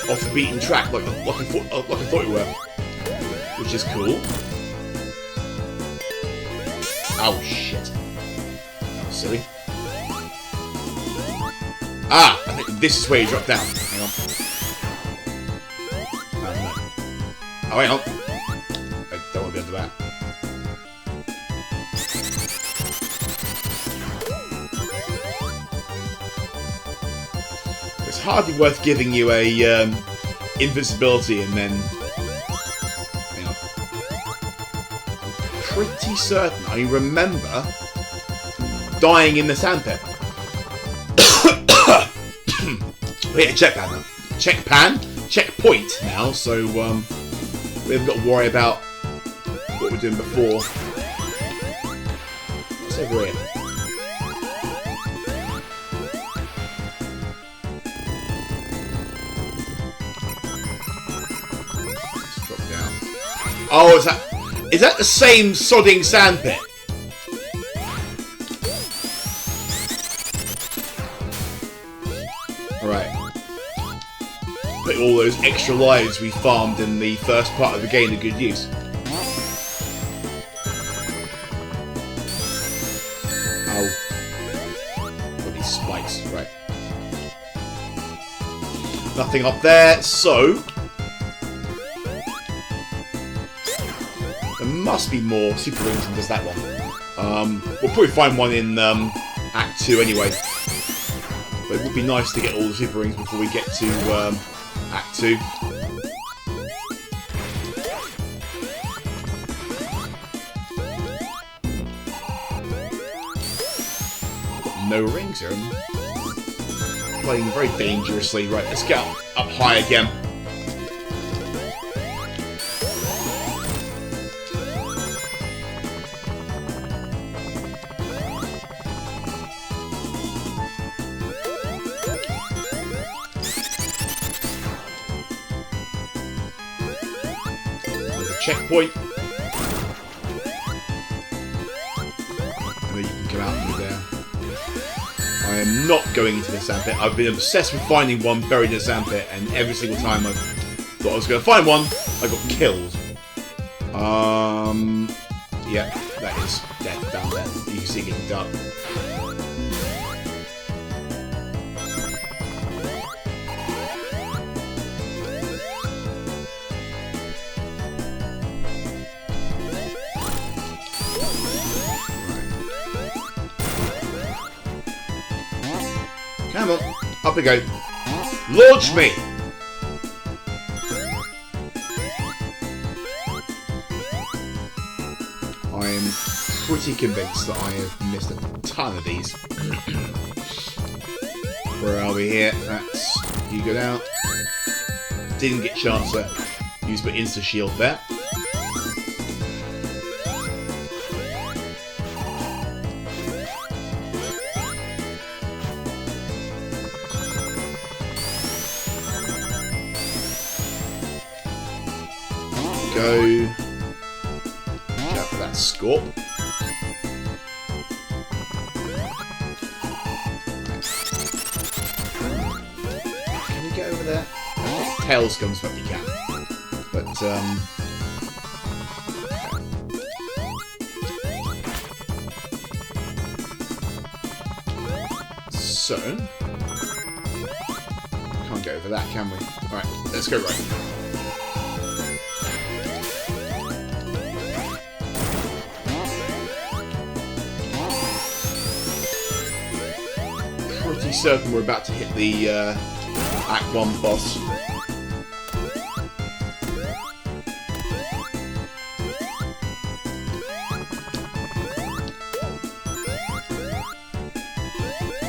off the beaten track like I thought we were. Which is cool. Oh, shit. That was silly. Ah! I think this is where you drop down. Hang on. Oh, no. Oh, hang on. I don't want to be under that. It's hardly worth giving you a invincibility and then... Pretty certain I remember dying in the sandpit. We hit a checkpoint now, so we haven't got to worry about what we're doing before. What's over here? Let's drop down. Oh, is that the same sodding sandpit? Right. Put all those extra lives we farmed in the first part of the game to good use. Ow. Got these spikes, right. Nothing up there, so... There must be more super rings than just that one. We'll probably find one in Act 2 anyway. But it would be nice to get all the super rings before we get to Act 2. Got no rings here. I'm playing very dangerously. Right, let's get up high again. Checkpoint. And then you can come out through there. I am not going into the sandpit. I've been obsessed with finding one buried in the sandpit, and every single time I thought I was going to find one, I got killed. Yeah, that is death down there. You can see it getting dark. Come on, up we go. Launch me! I am pretty convinced that I have missed a ton of these. Where are we here? That's... You go down. Didn't get a chance to use my insta-shield there. go. Go for that scorp. Can we get over there? Tails comes when we can. But so can't get over that, can we? Alright, let's go right. Pretty certain we're about to hit the Act 1 boss.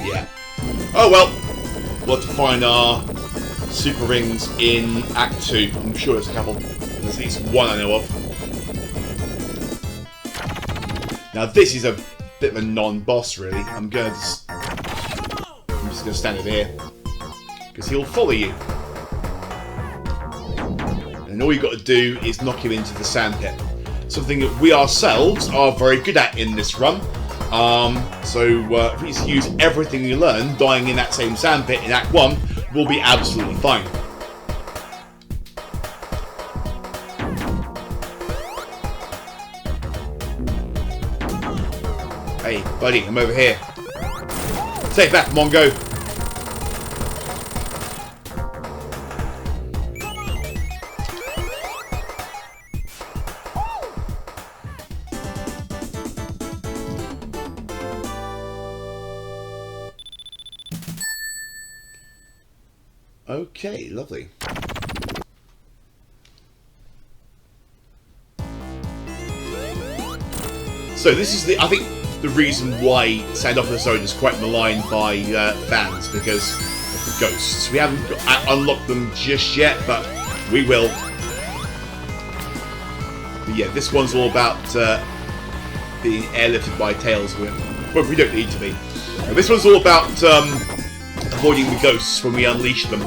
Yeah. Oh well, we'll have to find our super rings in Act 2. I'm sure there's a couple. There's at least one I know of. Now this is a bit of a non-boss really. I'm just gonna stand over here because he'll follow you, and all you've got to do is knock him into the sand pit. Something that we ourselves are very good at in this run. So if we just use everything we learn, dying in that same sand pit in Act 1, we'll be absolutely fine. Hey, buddy, I'm over here. Take that, Mongo. Okay, lovely. So this is I think the reason why Sound of the Zone is quite maligned by fans, because of the ghosts. We haven't unlocked them just yet, but we will. But yeah, this one's all about being airlifted by tails, but we don't need to be. This one's all about avoiding the ghosts when we unleash them.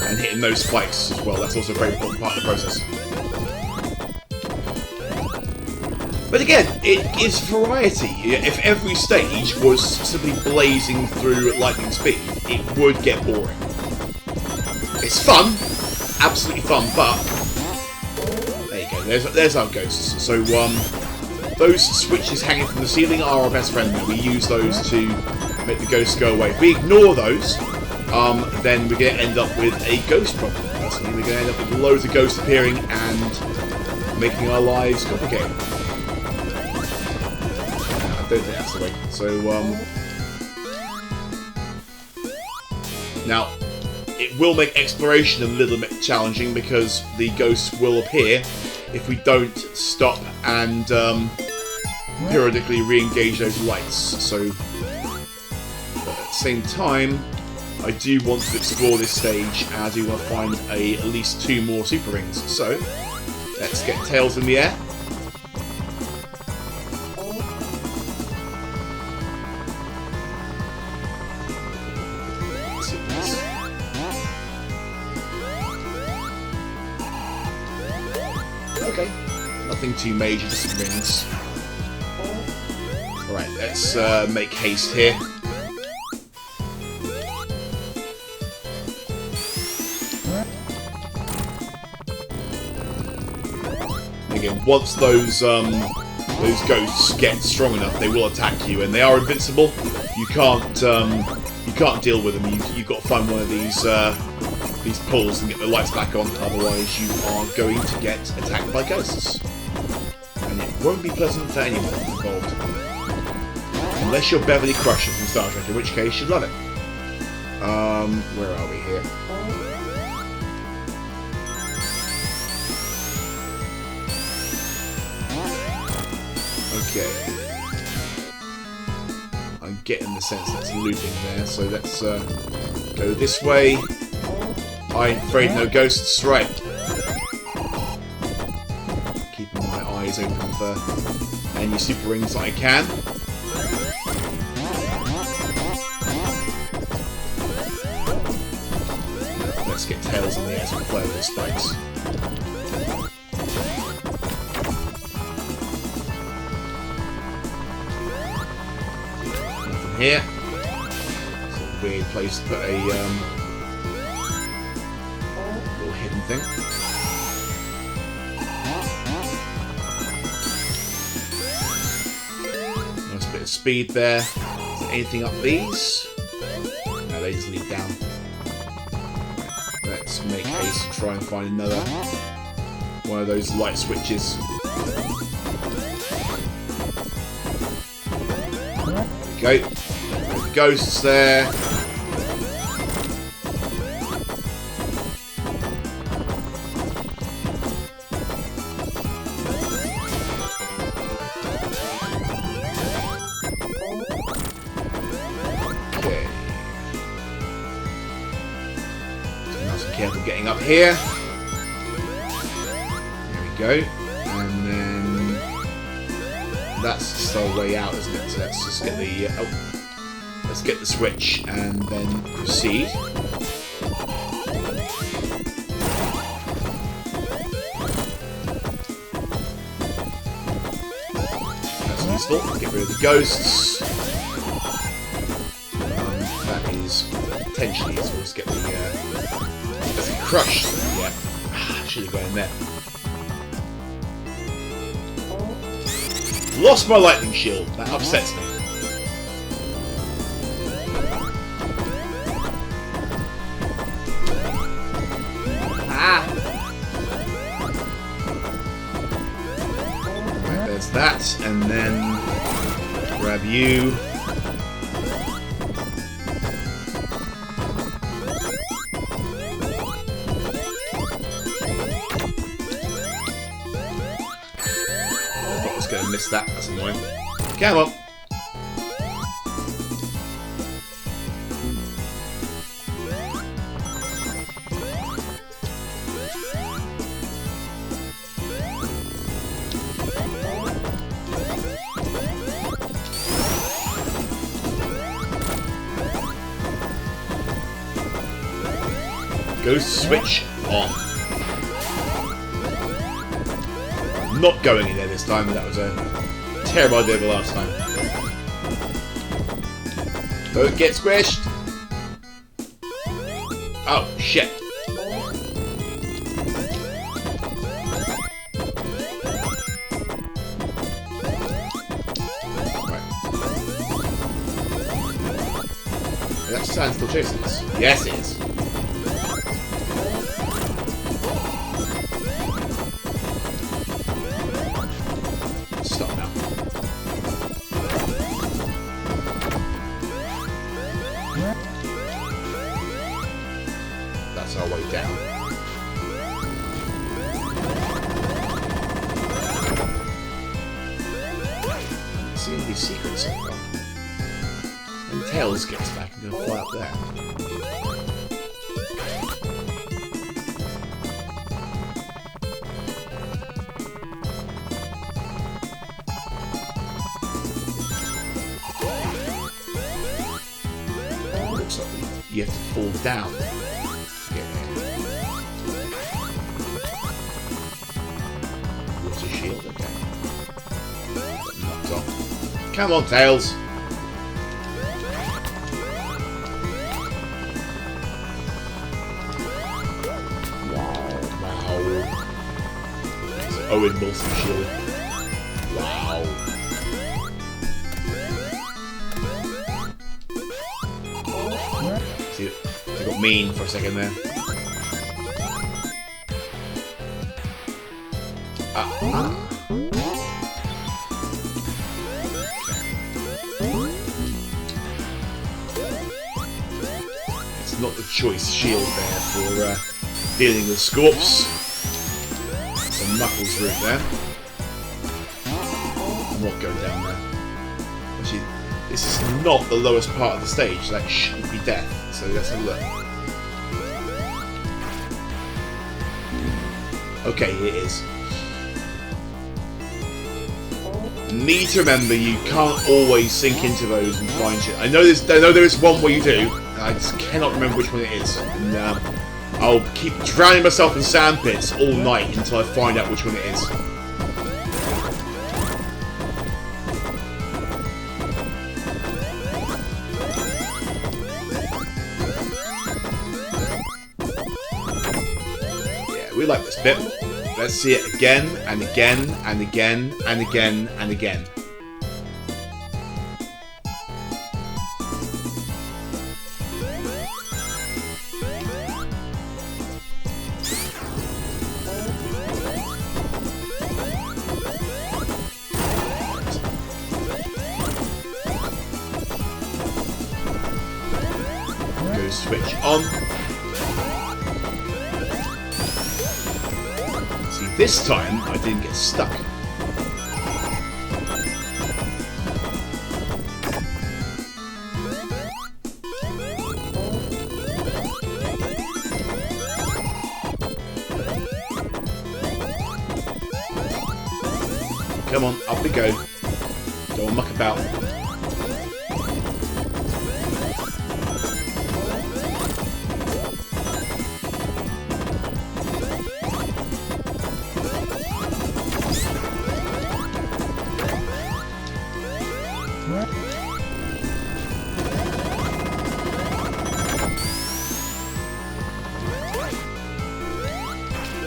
And hitting those spikes as well. That's also a very important part of the process. But again, it gives variety. If every stage was simply blazing through at lightning speed, it would get boring. It's fun, absolutely fun, but there you go. There's our ghosts. So those switches hanging from the ceiling are our best friend now. We use those to make the ghosts go away. If we ignore those, then we're going to end up with a ghost problem. Personally, we're going to end up with loads of ghosts appearing and making our lives complicated. I don't think that's the way. So, now, it will make exploration a little bit challenging because the ghosts will appear if we don't stop and periodically re-engage those lights. So, but at the same time, I do want to explore this stage, and I do want to find at least 2 more super rings. So, let's get Tails in the air. Okay, nothing too major, just some rings. Alright, let's make haste here. Again, once those ghosts get strong enough, they will attack you, and they are invincible. You can't deal with them. You've got to find one of these pulls and get the lights back on. Otherwise, you are going to get attacked by ghosts, and it won't be pleasant for anyone involved. Unless you're Beverly Crusher from Star Trek, in which case you'd love it. Where are we here? Okay. I'm getting the sense that's looping there, so let's go this way. I'm afraid no ghosts, right. Keeping my eyes open for any super rings that I can. let's get Tails in the air to play with the spikes. Nothing here. It's a weird place to put a little hidden thing. Nice bit of speed there. Is there anything up these? No, they just lead down. Let's make haste and try and find another one of those light switches. There we go. The ghosts there. Okay. Nice and careful getting up here. There we go. And then that's the way out, isn't it? So let's just get the let's get the switch and then proceed. That's useful. Get rid of the ghosts. That is potentially useful. Let's get the let's get crushed. Yeah, should have gone in there. Lost my lightning shield. That upsets me. Ah! Right, there's that, and then grab you. Gonna miss that, that's annoying. Come on! Ghost switch on. Not going in there this time, that was a terrible idea the last time. Don't get squished! Oh, shit. Right. That sign still chasing us. Yes, it is. That's our way down. See any secrets so far. When Tails gets back, I'm going to fly up there. Looks like you have to fall down. Shield, okay. Knocked off. Come on, Tails! Wow. It's an Owen Wilson shield. Wow. See, I got mean for a second there. It's not the choice shield there for dealing with Scorps. Some Knuckles route there. I'm not going down there. Actually, this is not the lowest part of the stage. That shouldn't be death. So let's have a look. Okay, it is. Need to remember you can't always sink into those and find shit. I know there is one where you do. I just cannot remember which one it is. And I'll keep drowning myself in sandpits all night until I find out which one it is. Yeah, we like this bit. Let's see it again and again and again and again and again. Go switch on. See, this time I didn't get stuck. Come on, up we go. Don't muck about.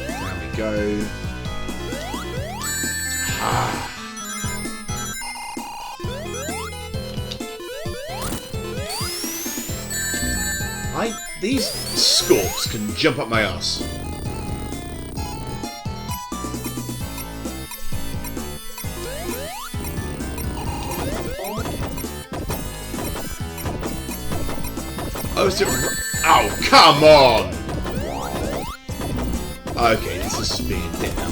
There we go. These scorps can jump up my ass. Oh, is it? Oh, come on! Okay, this is speed it now.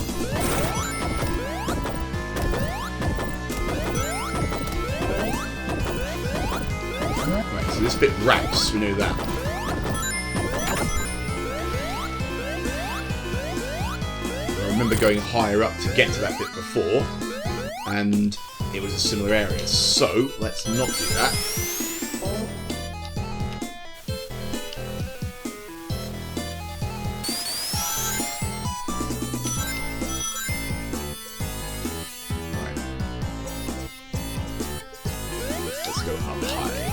Right, so this bit wraps, we know that. I remember going higher up to get to that bit before, and it was a similar area. So let's not do that. Right. Let's go up high.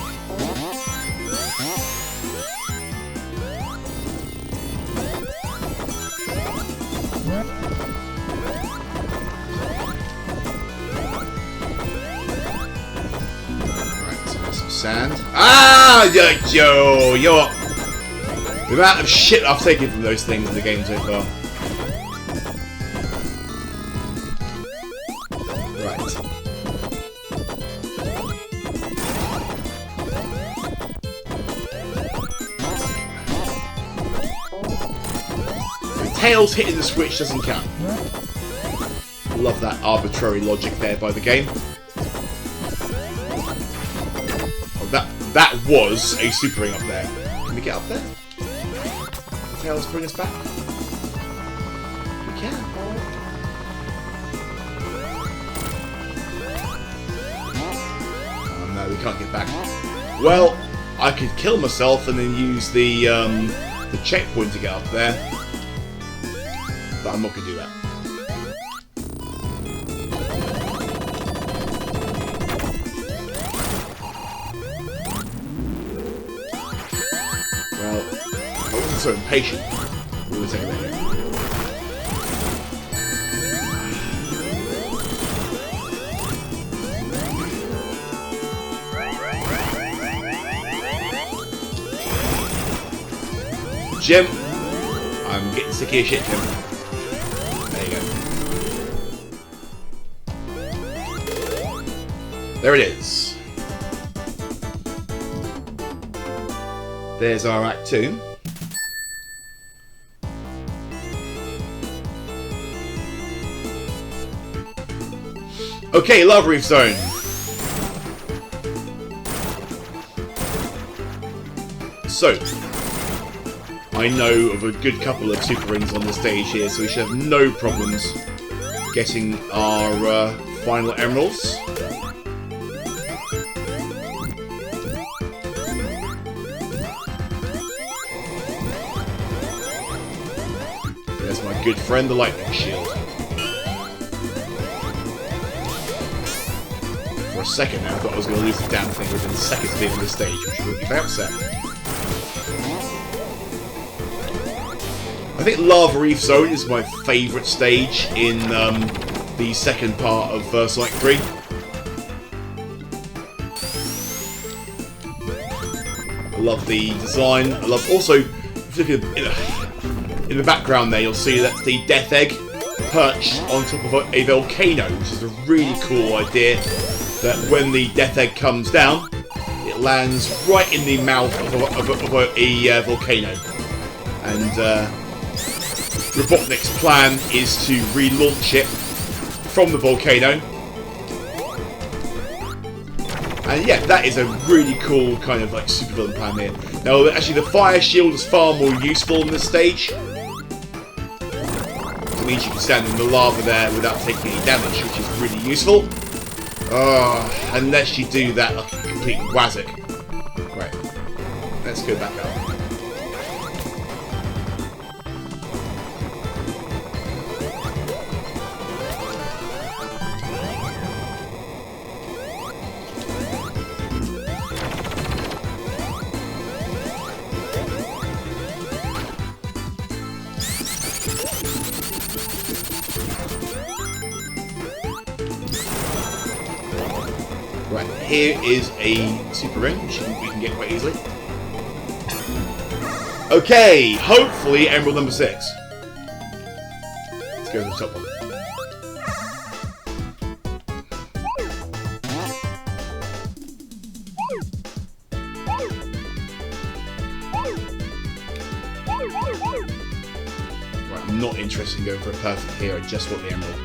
Sand. Ah! Yo! The amount of shit I've taken from those things in the game so far. Right. The tails hitting the switch doesn't count. Love that arbitrary logic there by the game. That was a super ring up there. Can we get up there? The tails bring us back? We can. Oh no, we can't get back. Well, I could kill myself and then use the checkpoint to get up there. But I'm not going to do that. So impatient. We're going to take a minute. Jim, I'm getting sick of your shit, Jim. There you go. There it is. There's our Act 2. Okay, Lava Reef Zone. So, I know of a good couple of super rings on the stage here, so we should have no problems getting our final emeralds. There's my good friend, the lightning shield. For a second now, I thought I was going to lose the damn thing within seconds of being on this stage, which would be very upset. I think Lava Reef Zone is my favourite stage in the second part of Sonic 3. I love the design. I love also, if you look in the background there, you'll see that's the Death Egg perched on top of a volcano, which is a really cool idea. That when the Death Egg comes down, it lands right in the mouth of a volcano. And Robotnik's plan is to relaunch it from the volcano. And yeah, that is a really cool kind of like supervillain plan here. Now, actually, the fire shield is far more useful in this stage. It means you can stand in the lava there without taking any damage, which is really useful. Unless you do that like a complete wazzock. Right, let's go back up. Right, here is a super ring, which we can get quite easily. Okay, hopefully Emerald number 6. Let's go to the top one. Right, I'm not interested in going for a perfect here, I just want the emerald.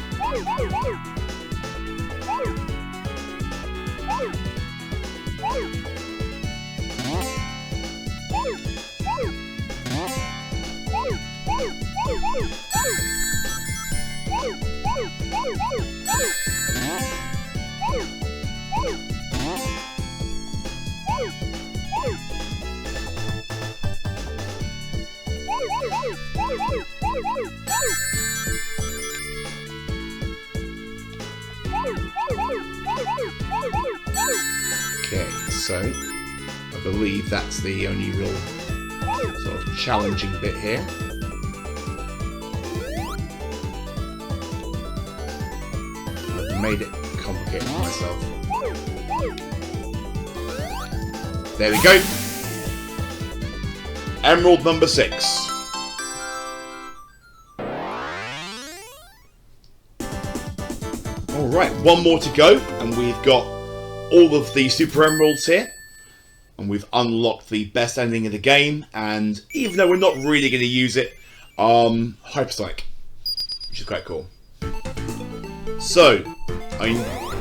Okay, so I believe that's the only real sort of challenging bit here. I've made it complicated for myself. There we go. Emerald number 6. Alright, one more to go, and we've got all of the Super Emeralds here. And we've unlocked the best ending of the game, and even though we're not really going to use it, Hypersonic, which is quite cool. So, I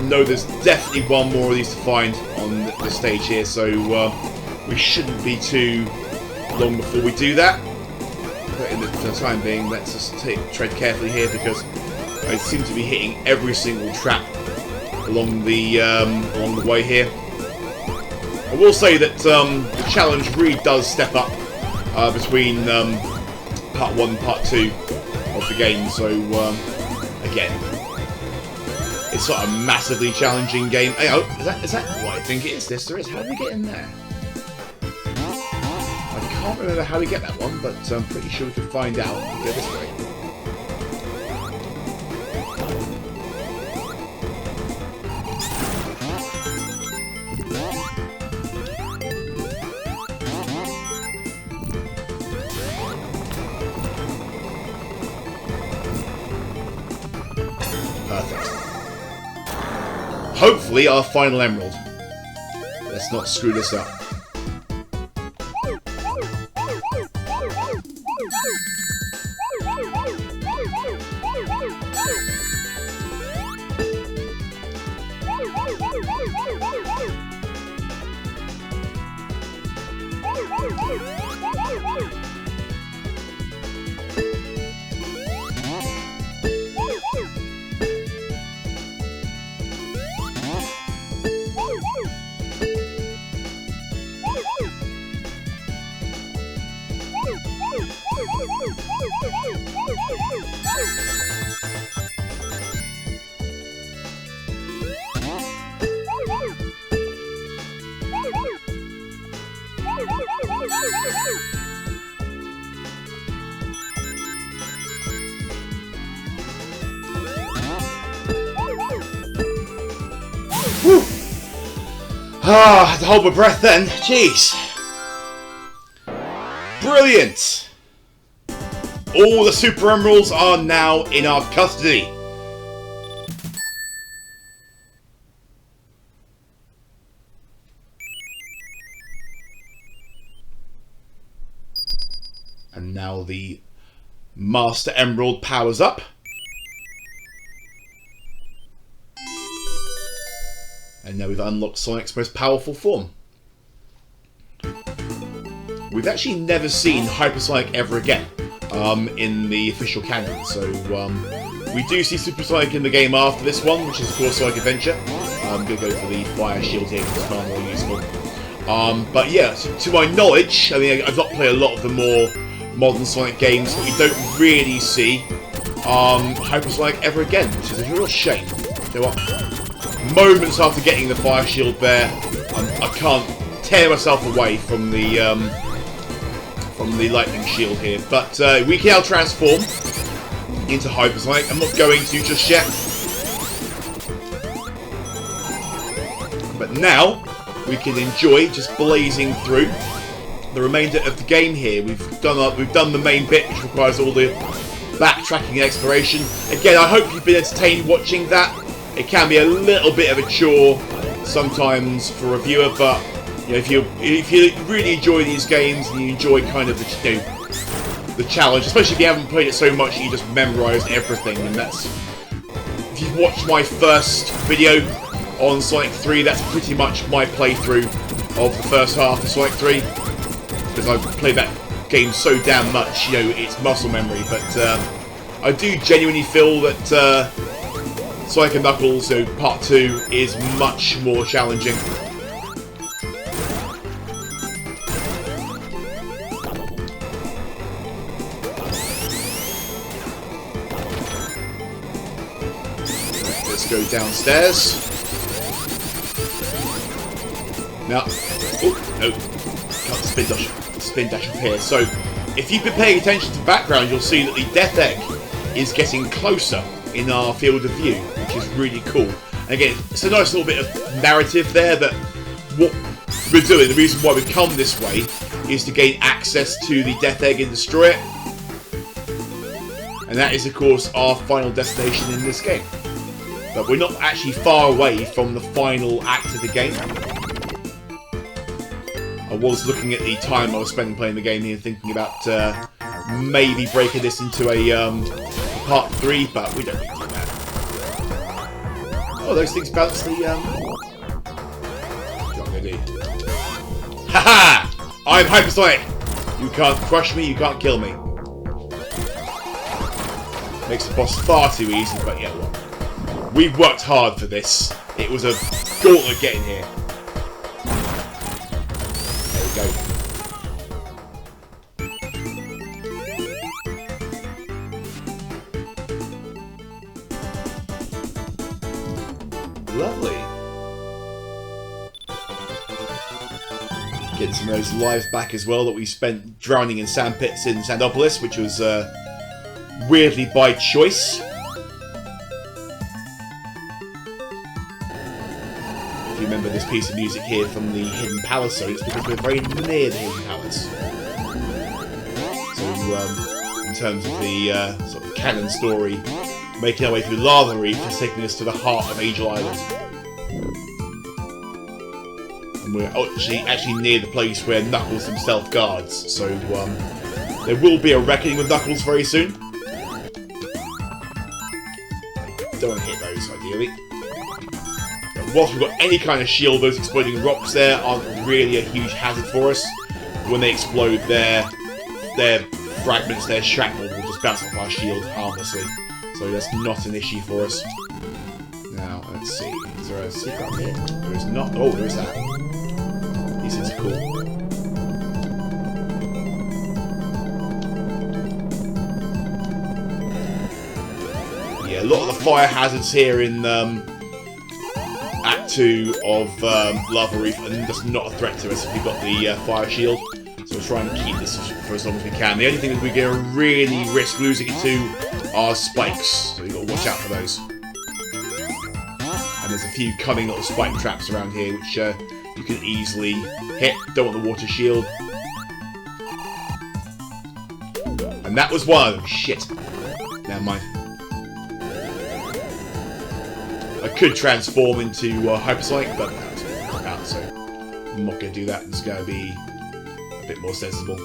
know there's definitely one more of these to find on the stage here, so we shouldn't be too long before we do that. But in the time being, let's just tread carefully here, because I seem to be hitting every single trap along the way here. I will say that the challenge really does step up between part 1 and part 2 of the game, so again, it's not a massively challenging game. Hey, oh, is that what I think it is? Yes, there is. How do we get in there? I can't remember how we get that one, but I'm pretty sure we can find out. We go this way. Hopefully our final emerald. Let's not screw this up. Whew. Ah, I had to hold my breath then. Jeez. Brilliant. All the Super Emeralds are now in our custody. And now the Master Emerald powers up. And now we've unlocked Sonic's most powerful form. We've actually never seen Hypersonic ever again in the official canon. So we do see Super Sonic in the game after this one, which is of course Sonic Adventure. I'm going to go for the fire shield here because it's far more useful. But yeah, to my knowledge, I mean, I've not played a lot of the more modern Sonic games, but we don't really see Hypersonic ever again, which is a real shame. You know what? Moments after getting the fire shield there, I can't tear myself away from the lightning shield here. But we can now transform into Hypersonic. I'm not going to just yet. But now we can enjoy just blazing through the remainder of the game here. We've done the main bit, which requires all the backtracking and exploration. Again, I hope you've been entertained watching that. It can be a little bit of a chore sometimes for a viewer, but you know, if you really enjoy these games and you enjoy kind of the challenge, especially if you haven't played it so much that you just memorised everything, and that's, if you've watched my first video on Sonic 3, that's pretty much my playthrough of the first half of Sonic 3, because I've played that game so damn much, you know, it's muscle memory. But I do genuinely feel that Sonic and Knuckles, so Part 2, is much more challenging. Let's go downstairs. Now, oh no, can't spin dash up here. So, if you've been paying attention to the background, you'll see that the Death Egg is getting closer in our field of view, which is really cool. And again, it's a nice little bit of narrative there that what we're doing, the reason why we've come this way, is to gain access to the Death Egg and destroy it. And that is, of course, our final destination in this game. But we're not actually far away from the final act of the game. I was looking at the time I was spending playing the game here, thinking about maybe breaking this into a Part 3, but we don't need to do that. Oh, those things bounce the what am I gonna do? Haha! I'm Hypersonic! You can't crush me, you can't kill me. Makes the boss far too easy, but yeah, well, we worked hard for this. It was a gauntlet getting here. There we go. Lovely. Getting some of those lives back as well that we spent drowning in sand pits in Sandopolis, which was weirdly by choice. If you remember this piece of music here from the Hidden Palace zone, it's because we're very near the Hidden Palace. So, in terms of the sort of canon story, making our way through Lava Reef is taking us to the heart of Angel Island. And we're actually near the place where Knuckles himself guards, so there will be a reckoning with Knuckles very soon. Don't want to hit those, ideally. But whilst we've got any kind of shield, those exploding rocks there aren't really a huge hazard for us. When they explode, their fragments, their shrapnel will just bounce off our shield harmlessly. So that's not an issue for us. Now, let's see. Is there a secret up here? There is not. Oh, there is that. These things are cool. yeah, a lot of the fire hazards here in Act 2 of Lava Reef are just not a threat to us if we've got the fire shield. So we'll try and keep this for as long as we can. The only thing that we're going to really risk losing it to are spikes, so you've got to watch out for those. And there's a few cunning little spike traps around here which you can easily hit. Don't want the water shield. And that was one of them. Shit. Never mind. I could transform into hypersonic, but that's what out, so I'm not going to do that. It's going to be a bit more sensible.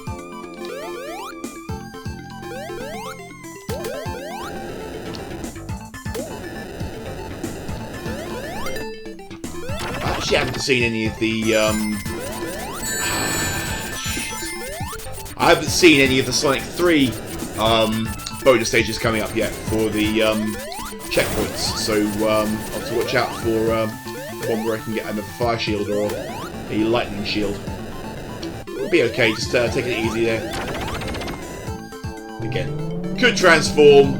I actually haven't seen any of the I haven't seen any of the Sonic 3 bonus stages coming up yet for the checkpoints, so I'll have to watch out for one where I can get another fire shield or a lightning shield. It'll be okay, just take it easy there. Again, could transform.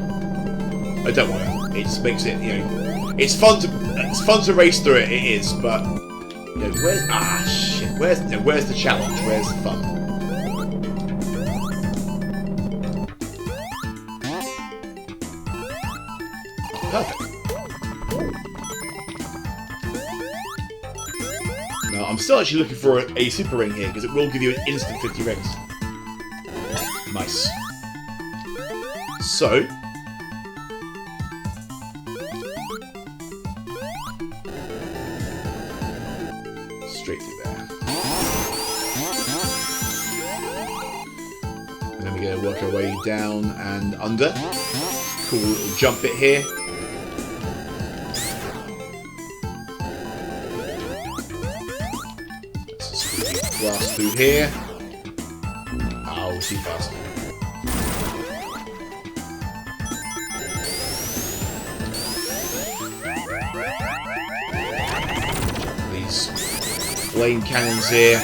I don't want to. It just makes it, you know, it's fun to race through it. It is, but you know, where's the challenge? Where's the fun? Perfect. Now, I'm still actually looking for a super ring here, because it will give you an instant 50 rings. Nice. So, straight through there. And then we're going to work our way down and under. Cool little jump bit here. Blast through here. Oh, too fast. These flame cannons here.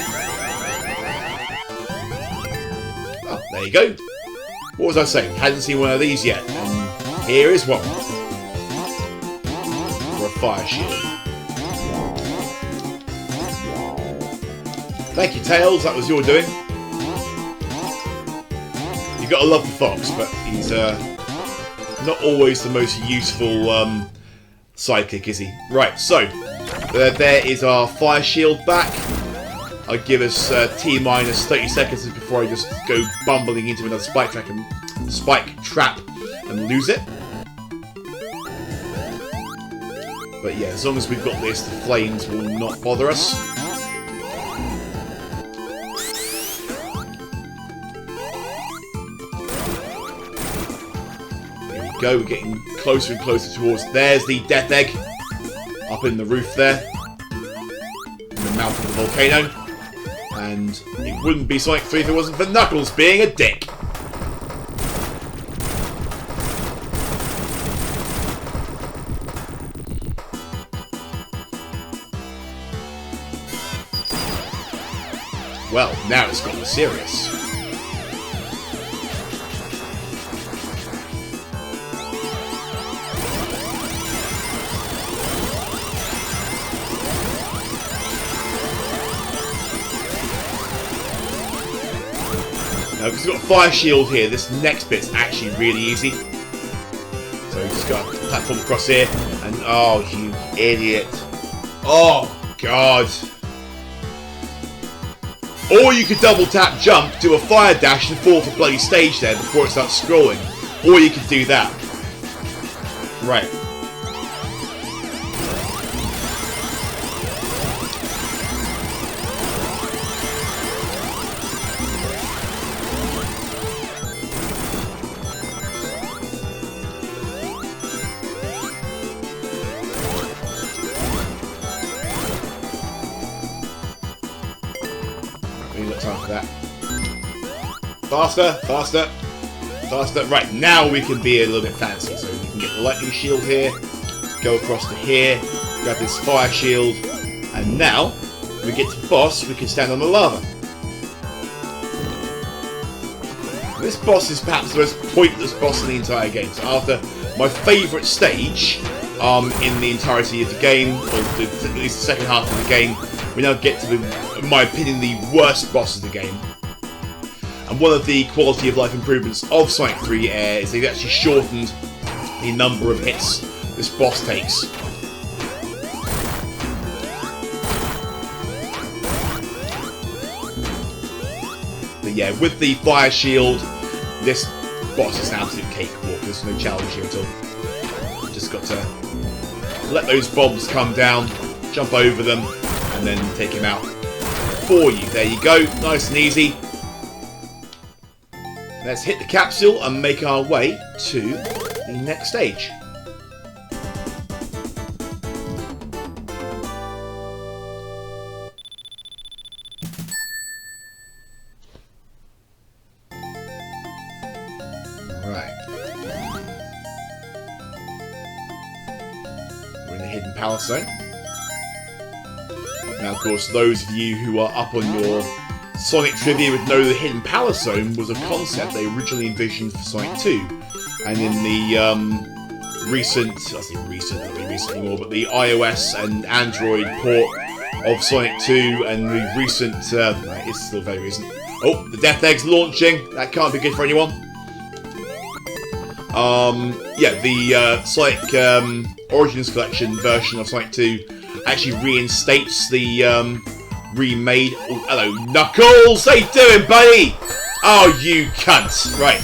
Oh, there you go. What was I saying? Hadn't seen one of these yet. And here is one. For a fire shield. Thank you, Tails. That was your doing. You gotta love the fox, but he's not always the most useful sidekick, is he? Right. So there is our fire shield back. I give us T-minus 30 seconds before I just go bumbling into another spike trap and lose it. But yeah, as long as we've got this, the flames will not bother us. Go, we're getting closer and closer towards. There's the death egg up in the roof there, in the mouth of the volcano, and it wouldn't be Sonic 3 if it wasn't for Knuckles being a dick. Well, now it's gotten serious. Now, because we've got a fire shield here, this next bit's actually really easy. So we just got a platform across here, and oh, you idiot. Oh, God. Or you could double tap jump, do a fire dash, and fall off the bloody stage there before it starts scrolling. Or you could do that. Right. Time for that. Faster, faster, faster. Right, now we can be a little bit fancy. So we can get the lightning shield here, go across to here, grab this fire shield, and now, when we get to the boss, we can stand on the lava. This boss is perhaps the most pointless boss in the entire game. So after my favourite stage in the entirety of the game, or at least the second half of the game, we now get to the, in my opinion, the worst boss of the game. And one of the quality of life improvements of Sonic 3 Air is they've actually shortened the number of hits this boss takes. But yeah, with the fire shield, this boss is an absolute cakewalk. There's no challenge here at all. Just got to let those bombs come down, jump over them, and then take him out for you. There you go, nice and easy. Let's hit the capsule and make our way to the next stage. Right. We're in the hidden palace zone. Now, of course, those of you who are up on your Sonic trivia would know the Hidden Palace Zone was a concept they originally envisioned for Sonic 2. And in the recent, I say recent, not really recent anymore, but the iOS and Android port of Sonic 2 and the recent, it's still very recent. Oh, the Death Egg's launching. That can't be good for anyone. Yeah, the Sonic Origins Collection version of Sonic 2 actually reinstates the remade. Oh, hello, Knuckles! How you doing, buddy? Oh, you cunt! Right.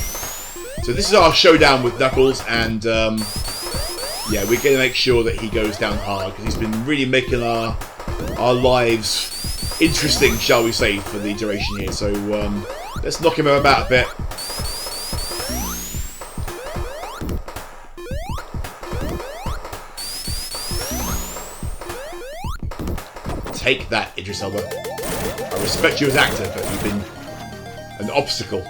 So this is our showdown with Knuckles, and yeah, we're going to make sure that he goes down hard because he's been really making our lives interesting, shall we say, for the duration here. So let's knock him about a bit. Take that, Idris Elba. I respect you as actor, but you've been an obstacle.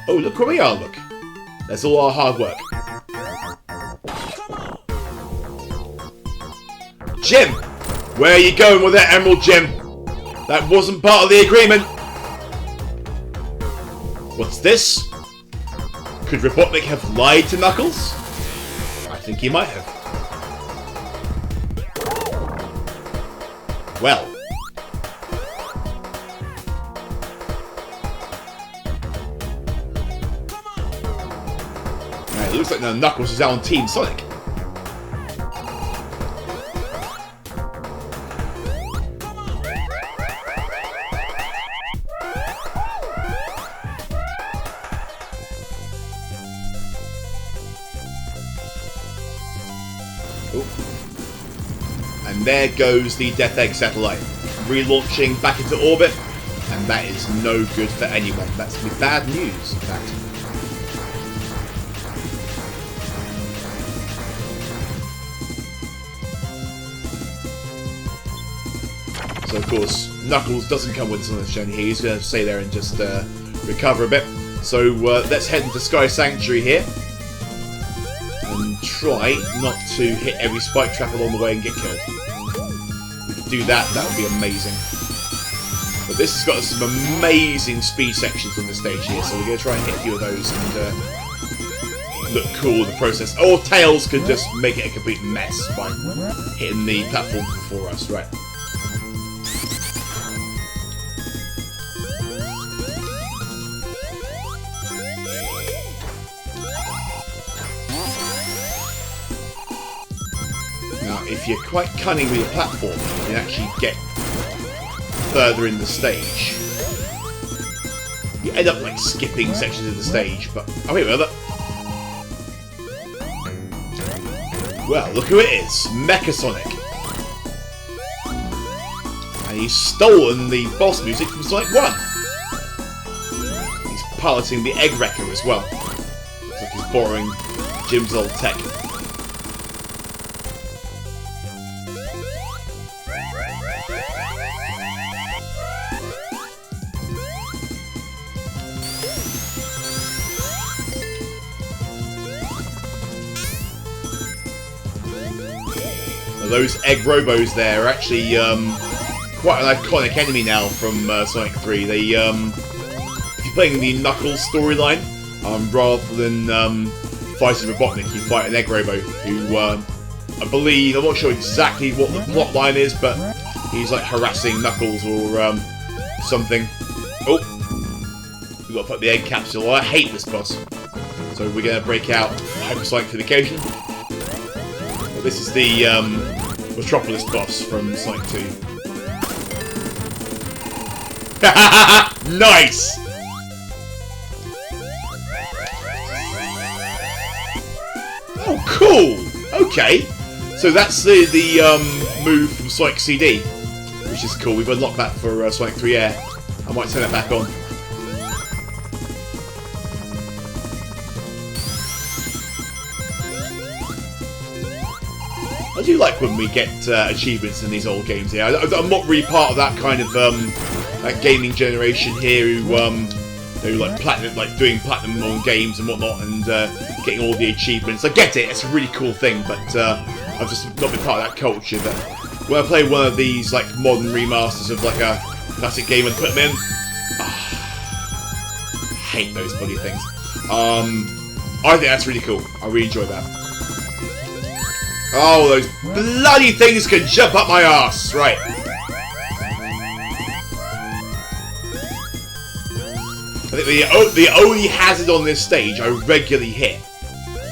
Oh, look where we are, look. That's all our hard work. Jim! Where are you going with that Emerald, Jim? That wasn't part of the agreement. What's this? Could Robotnik have lied to Knuckles? I think he might have. Well. Right, it looks like now Knuckles is out on Team Sonic. And there goes the Death Egg satellite, relaunching back into orbit, and that is no good for anyone. That's bad news, in fact. So, of course, Knuckles doesn't come with us on this journey here. He's going to stay there and just recover a bit. So, let's head into Sky Sanctuary here. And try not to hit every spike trap along the way and get killed. If we could do that, that would be amazing. But this has got some amazing speed sections on the stage here, so we're going to try and hit a few of those and look cool in the process. Or Tails could just make it a complete mess by hitting the platform before us. Right. If you're quite cunning with your platform, you can actually get further in the stage. You end up like skipping sections of the stage, but oh wait, well, look who it is, Mecha Sonic, and he's stolen the boss music from Sonic 1. He's piloting the Egg Wrecker as well. Looks like he's borrowing Jim's old tech. Those egg robos there are actually quite an iconic enemy now from Sonic 3. They, if you're playing the Knuckles storyline, rather than fighting Robotnik, you fight an egg robo who, I believe, I'm not sure exactly what the plot line is, but he's like harassing Knuckles or something. Oh, we've got to put the egg capsule. Oh, I hate this boss. So we're going to break out Hypersonic for the occasion. Well, this is the Metropolis boss from Sonic 2. Nice! Oh, cool! Okay. So that's the move from Sonic CD, which is cool. We've unlocked that for Sonic 3 Air. I might turn that back on. I do like when we get achievements in these old games here. I'm not really part of that kind of that gaming generation here who like platinum, like doing platinum on games and whatnot, and getting all the achievements. I get it; it's a really cool thing, but I've just not been part of that culture. But when I play one of these like modern remasters of like a classic game and put them in, I hate those bloody things. I think that's really cool. I really enjoy that. Oh, those bloody things can jump up my arse! Right. I think the only hazard on this stage I regularly hit,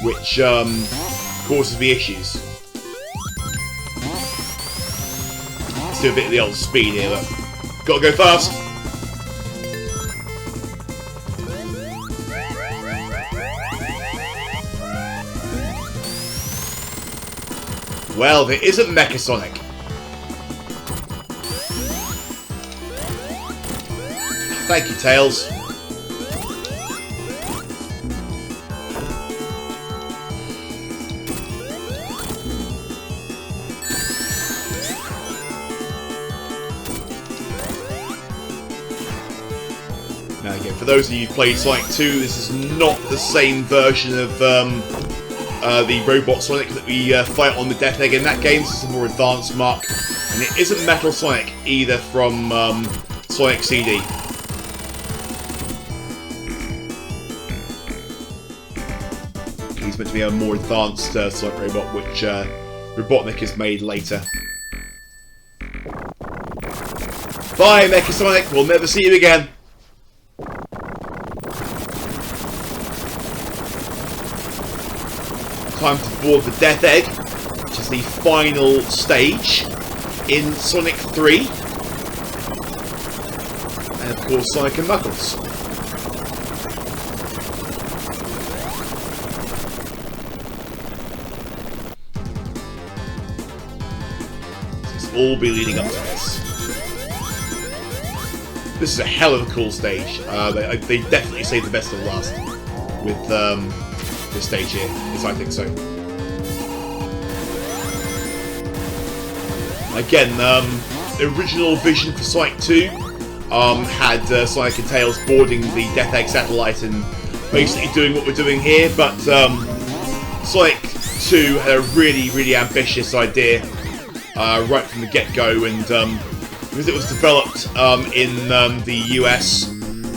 which causes me issues. Let's do a bit of the old speed here, look. Gotta go fast! Well, there isn't Mecha Sonic. Thank you, Tails. Now again, for those of you who played Sonic 2, this is not the same version of the Robot Sonic that we fight on the Death Egg in that game. This is a more advanced mark. And it isn't Metal Sonic either from Sonic CD. He's meant to be a more advanced Sonic Robot, which Robotnik has made later. Bye, Mecha Sonic! We'll never see you again! Time to board the Death Egg, which is the final stage in Sonic 3. And of course Sonic and Knuckles. This will all be leading up to this. This is a hell of a cool stage. They definitely saved the best of the last with this stage here, as I think so. Again, the original vision for Sonic 2 had Sonic and Tails boarding the Death Egg satellite and basically doing what we're doing here, but Sonic 2 had a really, really ambitious idea right from the get-go, and because it was developed in the US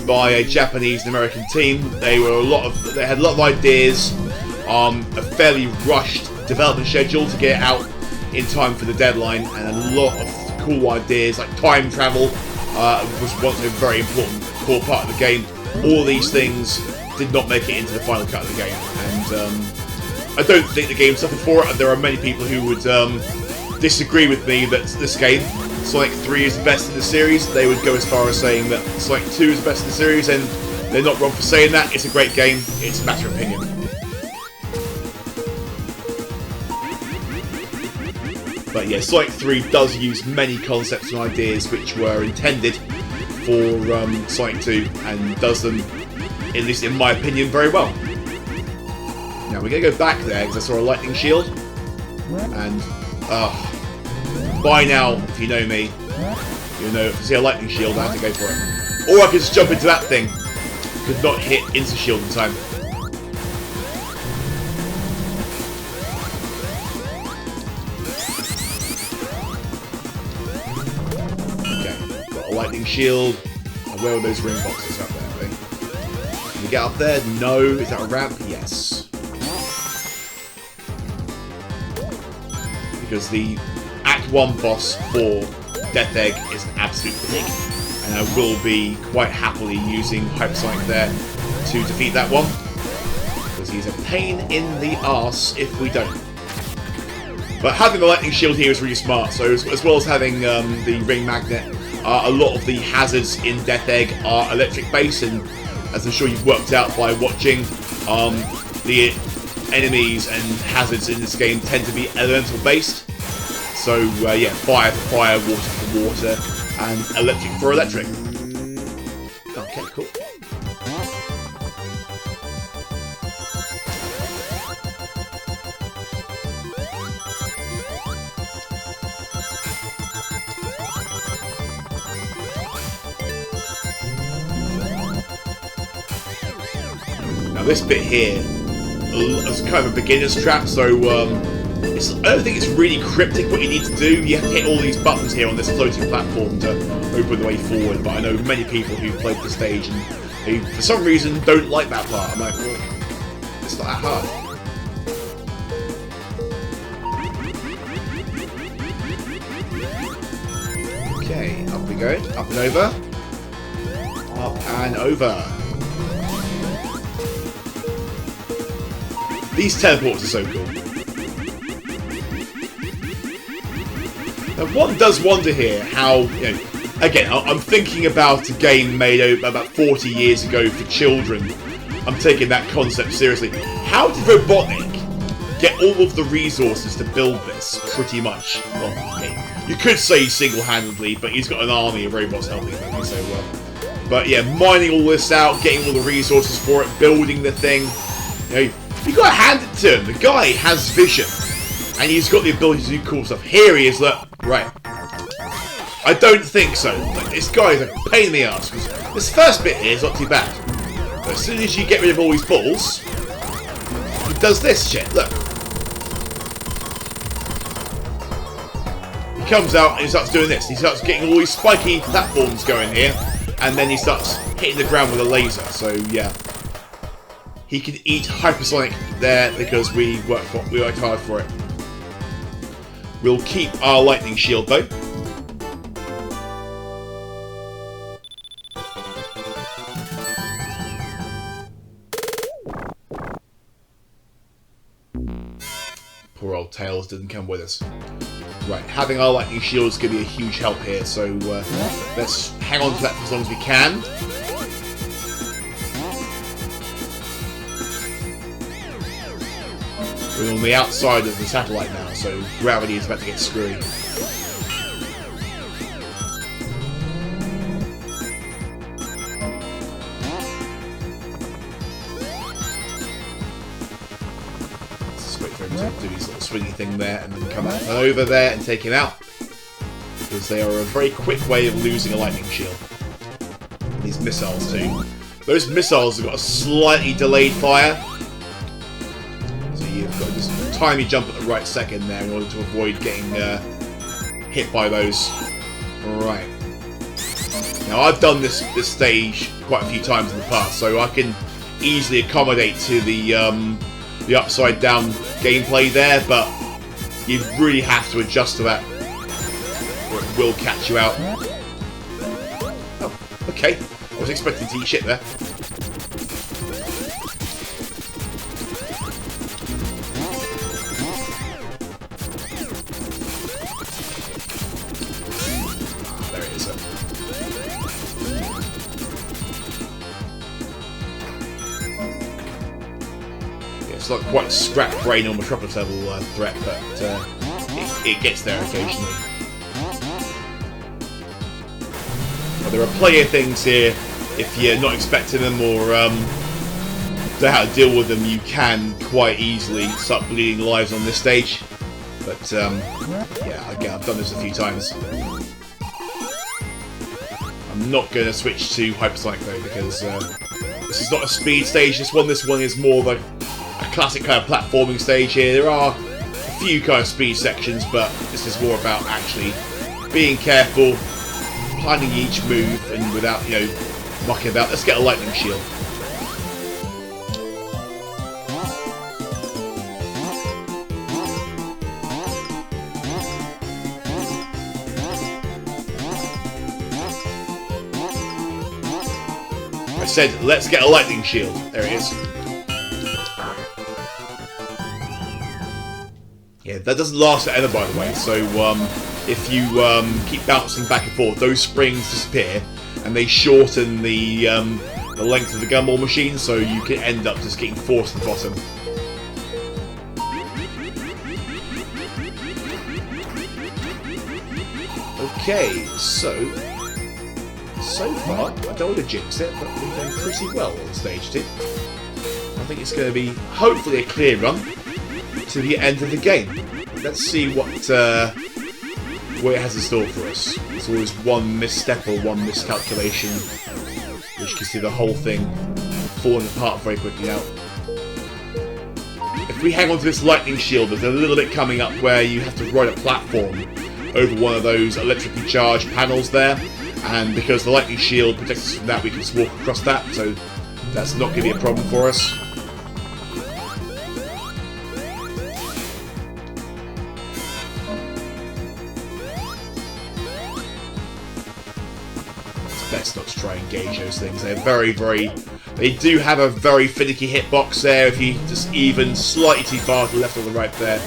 by a Japanese and American team, they had a lot of ideas, a fairly rushed development schedule to get it out in time for the deadline, and a lot of cool ideas like time travel was once a very important core part of the game. All these things did not make it into the final cut of the game, and I don't think the game suffered for it. And there are many people who would disagree with me that this game, Sonic 3, is the best in the series. They would go as far as saying that Sonic 2 is the best in the series, and they're not wrong for saying that. It's a great game. It's a matter of opinion. But yeah, Sonic 3 does use many concepts and ideas which were intended for Sonic 2, and does them, at least in my opinion, very well. Now we're going to go back there because I saw a lightning shield, and by now, if you know me, you know if you see a lightning shield, I have to go for it. Or I could just jump into that thing. Could not hit insta-shield in time. shield. Oh, where are those ring boxes up there? I think. Can we get up there? No. Is that a ramp? Yes. Because the Act 1 boss for Death Egg is an absolute pig. And I will be quite happily using Hypersonic there to defeat that one. Because he's a pain in the arse if we don't. But having the lightning shield here is really smart. So as well as having the ring magnet, a lot of the hazards in Death Egg are electric based, and as I'm sure you've worked out by watching, the enemies and hazards in this game tend to be elemental based. So yeah, fire for fire, water for water, and electric for electric. Okay, cool. Now this bit here is kind of a beginner's trap, so I don't think it's really cryptic what you need to do. You have to hit all these buttons here on this floating platform to open the way forward, but I know many people who've played the stage and who, for some reason, don't like that part. I'm like, well, it's not that hard. Okay, up we go. Up and over. Up and over. These teleports are so cool. Now, one does wonder here how, you know, again, I'm thinking about a game made about 40 years ago for children. I'm taking that concept seriously. How did Robotnik get all of the resources to build this, pretty much? Well, okay, you could say single-handedly, but he's got an army of robots helping him, so well. But yeah, mining all this out, getting all the resources for it, building the thing. You know, you gotta hand it to him. The guy has vision. And he's got the ability to do cool stuff. Here he is, look. Right. I don't think so. Like, this guy is a pain in the ass. This first bit here is not too bad. But as soon as you get rid of all these balls, he does this shit. Look. He comes out and he starts doing this. He starts getting all these spiky platforms going here. And then he starts hitting the ground with a laser. So, yeah. He can eat Hypersonic there because we worked hard for it. We'll keep our lightning shield though. Poor old Tails didn't come with us. Right, having our lightning shield is going to be a huge help here, so let's hang on to that for as long as we can. We're on the outside of the satellite now, so gravity is about to get screwy. Let's wait for him to do his little swingy thing there and then come out and over there and take him out. Because they are a very quick way of losing a lightning shield. And these missiles too. Those missiles have got a slightly delayed fire. You've got to just time your jump at the right second there in order to avoid getting hit by those. Right. Now I've done this stage quite a few times in the past, so I can easily accommodate to the upside down gameplay there, but you really have to adjust to that, or it will catch you out. Oh, okay. I was expecting to eat shit there. It's not quite scrap brain or Metropolis level threat, but it gets there occasionally. But there are plenty of things here. If you're not expecting them or know how to deal with them, you can quite easily start bleeding lives on this stage. But yeah, again, I've done this a few times. I'm not going to switch to Hypersonic though, because this is not a speed stage. This one is more of a classic kind of platforming stage here. There are a few kind of speed sections, but this is more about actually being careful, timing each move and without, you know, mucking about. Let's get a lightning shield. I said, let's get a lightning shield. There it is. Yeah, that doesn't last forever, by the way. So if you keep bouncing back and forth, those springs disappear, and they shorten the length of the gumball machine, so you can end up just getting forced to the bottom. Okay, so far, I don't want to jinx it, but we've done pretty well on stage 2. I think it's going to be, hopefully, a clear run to the end of the game. Let's see what it has in store for us. There's always one misstep or one miscalculation, which can see the whole thing falling apart very quickly now. If we hang on to this lightning shield, there's a little bit coming up where you have to ride a platform over one of those electrically charged panels there, and because the lightning shield protects us from that, we can just walk across that, so that's not going to be a problem for us. Best not to try and engage those things. They're they do have a very finicky hitbox there. If you just even slightly too far to the left or the right there,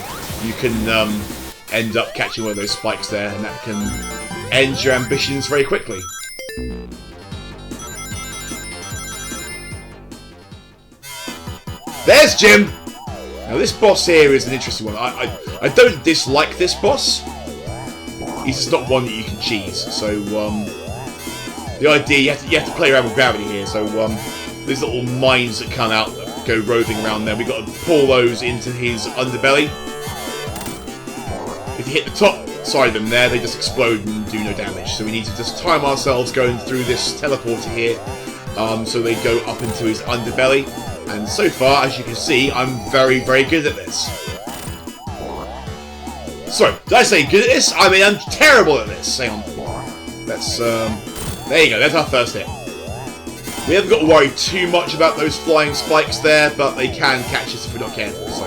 you can end up catching one of those spikes there, and that can end your ambitions very quickly. There's Jim! Now this boss here is an interesting one. I don't dislike this boss. He's just not one that you can cheese. So the idea, you have to play around with gravity here. So these little mines that come out, that go roving around there, we've got to pull those into his underbelly. If you hit the top side of them there, they just explode and do no damage. So we need to just time ourselves going through this teleporter here, so they go up into his underbelly. And so far, as you can see, I'm very, very good at this. Sorry, did I say good at this? I mean, I'm terrible at this. Hang on. Let's, there you go, that's our first hit. We haven't got to worry too much about those flying spikes there, but they can catch us if we're not careful, so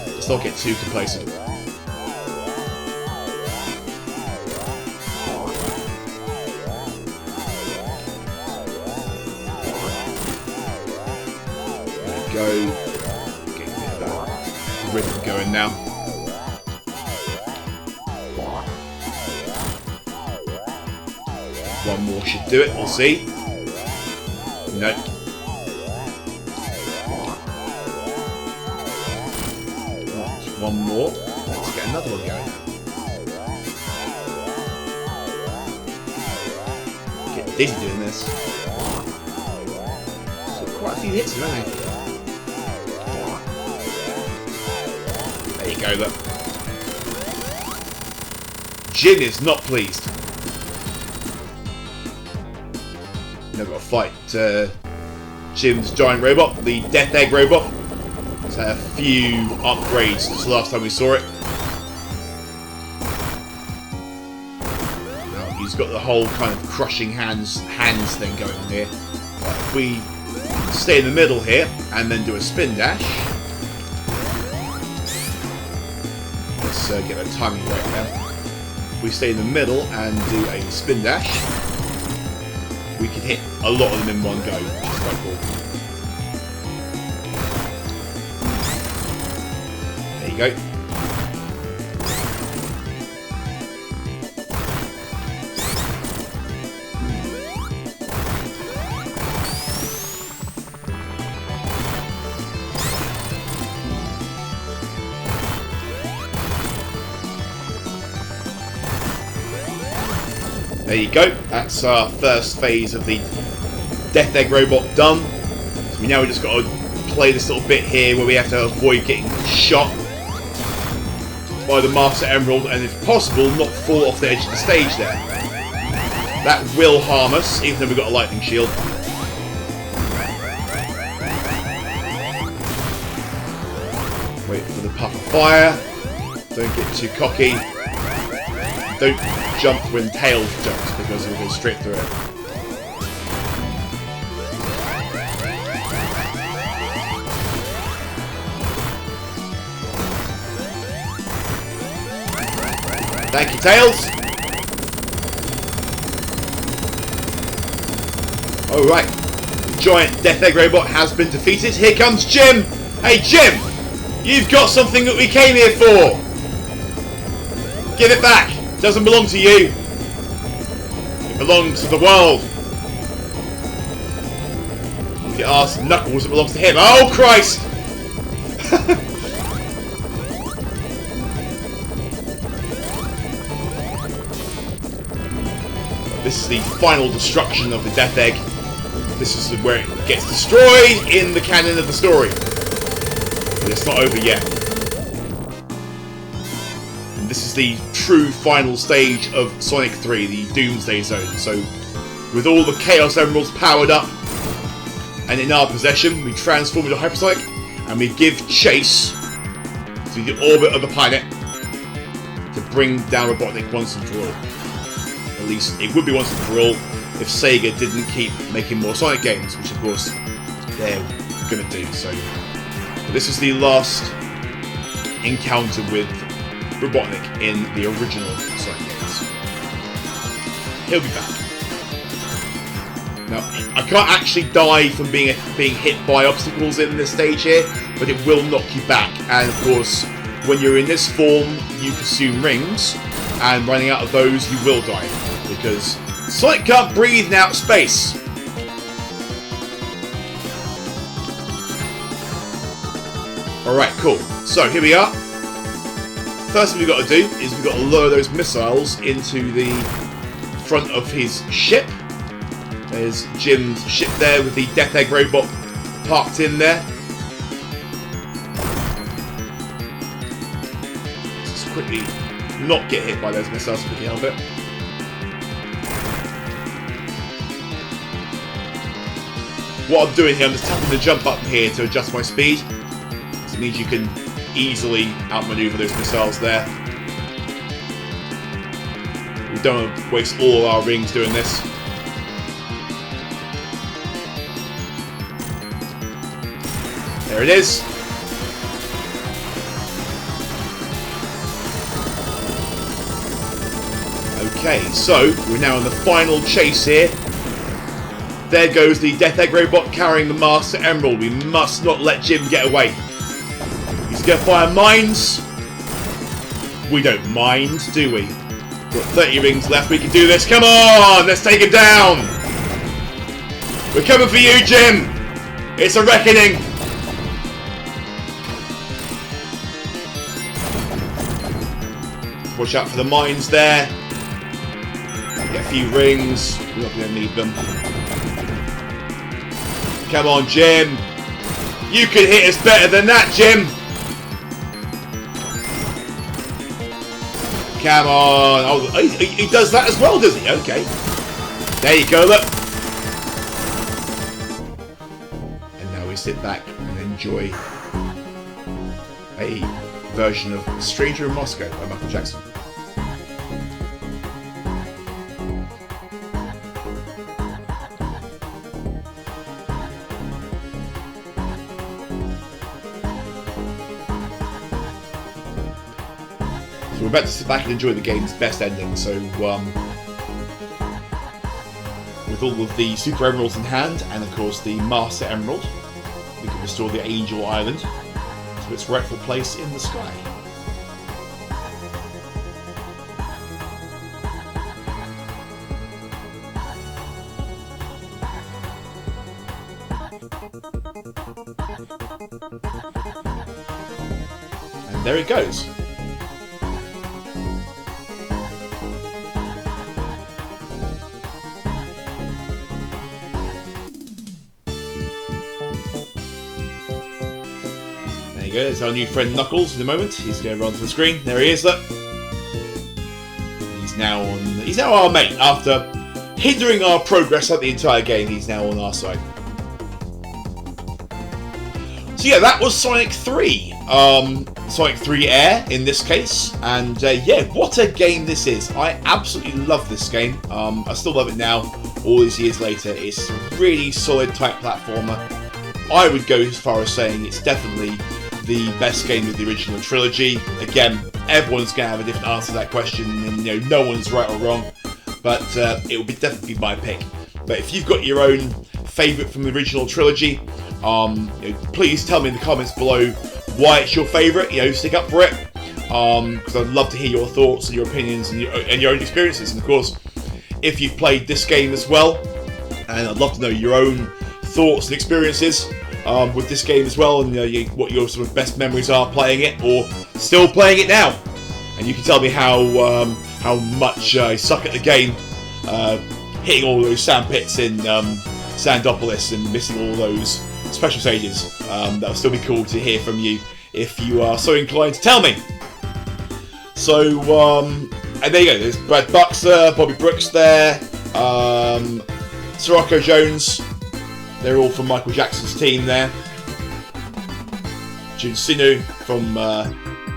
let's not get too complacent. There we go. Getting a bit of rhythm going now. One more should do it, we'll see. No. One more. Let's get another one going. Get dizzy doing this. So quite a few hits, haven't they? There you go, look. Jim is not pleased. Now got to fight Jim's giant robot, the Death Egg robot. It's had a few upgrades since the last time we saw it. Now he's got the whole kind of crushing hands thing going on here. But if we stay in the middle here and then do a spin dash, let's get the timing right now. If we stay in the middle and do a spin dash, we can hit a lot of them in one go, which is quite cool. There you go. There you go, that's our first phase of the Death Egg robot done. So now we just got to play this little bit here where we have to avoid getting shot by the Master Emerald and if possible not fall off the edge of the stage there. That will harm us, even though we've got a lightning shield. Wait for the puff of fire, don't get too cocky. don't jump when Tails jumps because he'll go straight through it. Thank you, Tails. Alright. The giant Death Egg robot has been defeated. Here comes Jim! Hey, Jim! You've got something that we came here for! Give it back! It doesn't belong to you. It belongs to the world. If you ask Knuckles, it belongs to him. Oh, Christ! This is the final destruction of the Death Egg. This is where it gets destroyed in the canon of the story. But it's not over yet. And this is the true final stage of Sonic 3, the Doomsday Zone. So, with all the Chaos Emeralds powered up and in our possession, we transform into Hypersonic and we give chase to the orbit of the planet to bring down Robotnik once and for all. At least it would be once and for all if Sega didn't keep making more Sonic games, which of course they're going to do. So this is the last encounter with Robotnik in the original Sonic games. He'll be back. Now, I can't actually die from being hit by obstacles in this stage here, but it will knock you back. And of course, when you're in this form, you consume rings, and running out of those, you will die. Because Sonic can't breathe in outer space. Alright, cool. So, here we are. First thing we've got to do is we've got to lower those missiles into the front of his ship. There's Jim's ship there with the Death Egg robot parked in there. Let's just quickly not get hit by those missiles if we can help it. What I'm doing here, I'm just tapping the jump button here to adjust my speed. This means you can easily outmaneuver those missiles there. We don't want to waste all our rings doing this. There it is. Okay, so we're now in the final chase here. There goes the Death Egg robot carrying the Master Emerald. We must not let Jim get away. He's going to fire mines. We don't mind, do we? We've got 30 rings left. We can do this. Come on, let's take him down. We're coming for you, Jim. It's a reckoning. Watch out for the mines there. Get a few rings. We're not going to need them. Come on, Jim. You can hit us better than that, Jim. Come on. Oh, he does that as well, does he? Okay. There you go, look. And now we sit back and enjoy a version of Stranger in Moscow by Michael Jackson. So we're about to sit back and enjoy the game's best ending. So with all of the Super Emeralds in hand, and of course the Master Emerald, we can restore the Angel Island to its rightful place in the sky. And there it goes. There you go, there's our new friend Knuckles in a moment. He's going to run to the screen. There he is, look. He's now our mate. After hindering our progress at the entire game, he's now on our side. So yeah, that was Sonic 3. Sonic 3 Air in this case. And yeah, what a game this is. I absolutely love this game. I still love it now, all these years later. It's a really solid type platformer. I would go as far as saying it's definitely the best game of the original trilogy. Again, everyone's going to have a different answer to that question, and you know, no one's right or wrong. But it will definitely be my pick. But if you've got your own favourite from the original trilogy, you know, please tell me in the comments below why it's your favourite. You know, stick up for it, because I'd love to hear your thoughts and your opinions and your own experiences. And of course, if you've played this game as well, and I'd love to know your own thoughts and experiences with this game as well, and what your sort of best memories are playing it or still playing it now. And you can tell me how much I suck at the game, hitting all those sand pits in Sandopolis and missing all those special stages. That would still be cool to hear from you if you are so inclined to tell me. So, and there you go. There's Brad Buxer, Bobby Brooks there, Sirocco Jones. They're all from Michael Jackson's team there. Jun Sinu from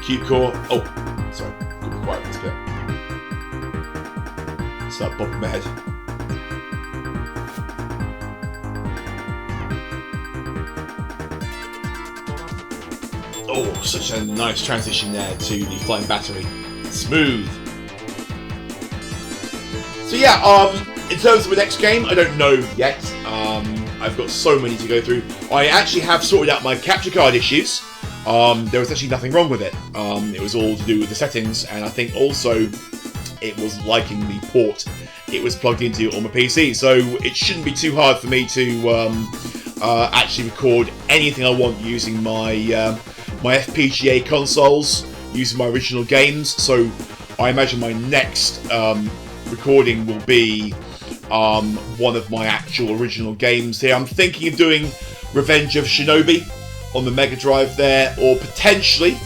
Q-Core. Oh, sorry, couldn't be quiet. Start bobbing my head. Oh, such a nice transition there to the flying battery. Smooth. So yeah, in terms of the next game, I don't know yet. I've got so many to go through. I actually have sorted out my capture card issues. There was actually nothing wrong with it. It was all to do with the settings, and I think also it was liking the port it was plugged into on my PC. So it shouldn't be too hard for me to actually record anything I want using my my FPGA consoles, using my original games. So I imagine my next recording will be one of my actual original games here. I'm thinking of doing Revenge of Shinobi on the Mega Drive there, or potentially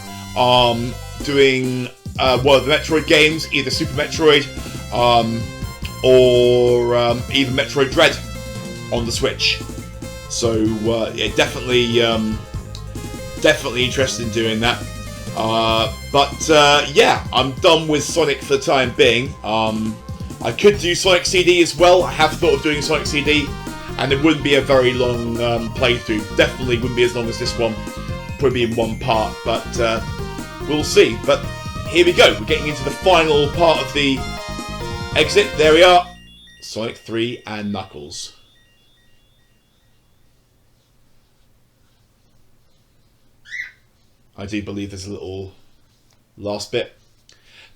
doing one of the Metroid games, either Super Metroid or even Metroid Dread on the Switch. So yeah, definitely interested in doing that. But yeah, I'm done with Sonic for the time being. I could do Sonic CD as well. I have thought of doing Sonic CD, and it wouldn't be a very long playthrough. Definitely wouldn't be as long as this one. Probably in one part, but we'll see. But here we go. We're getting into the final part of the exit. There we are. Sonic 3 and Knuckles. I do believe there's a little last bit.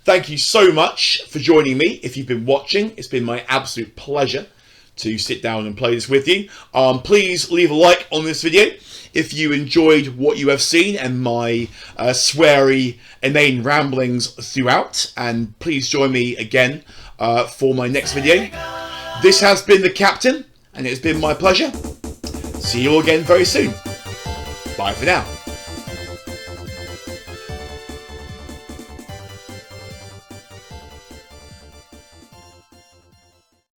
Thank you so much for joining me. If you've been watching, it's been my absolute pleasure to sit down and play this with you. Please leave a like on this video if you enjoyed what you have seen and my sweary, inane ramblings throughout. And please join me again for my next video. This has been the Captain, and it's been my pleasure. See you all again very soon. Bye for now.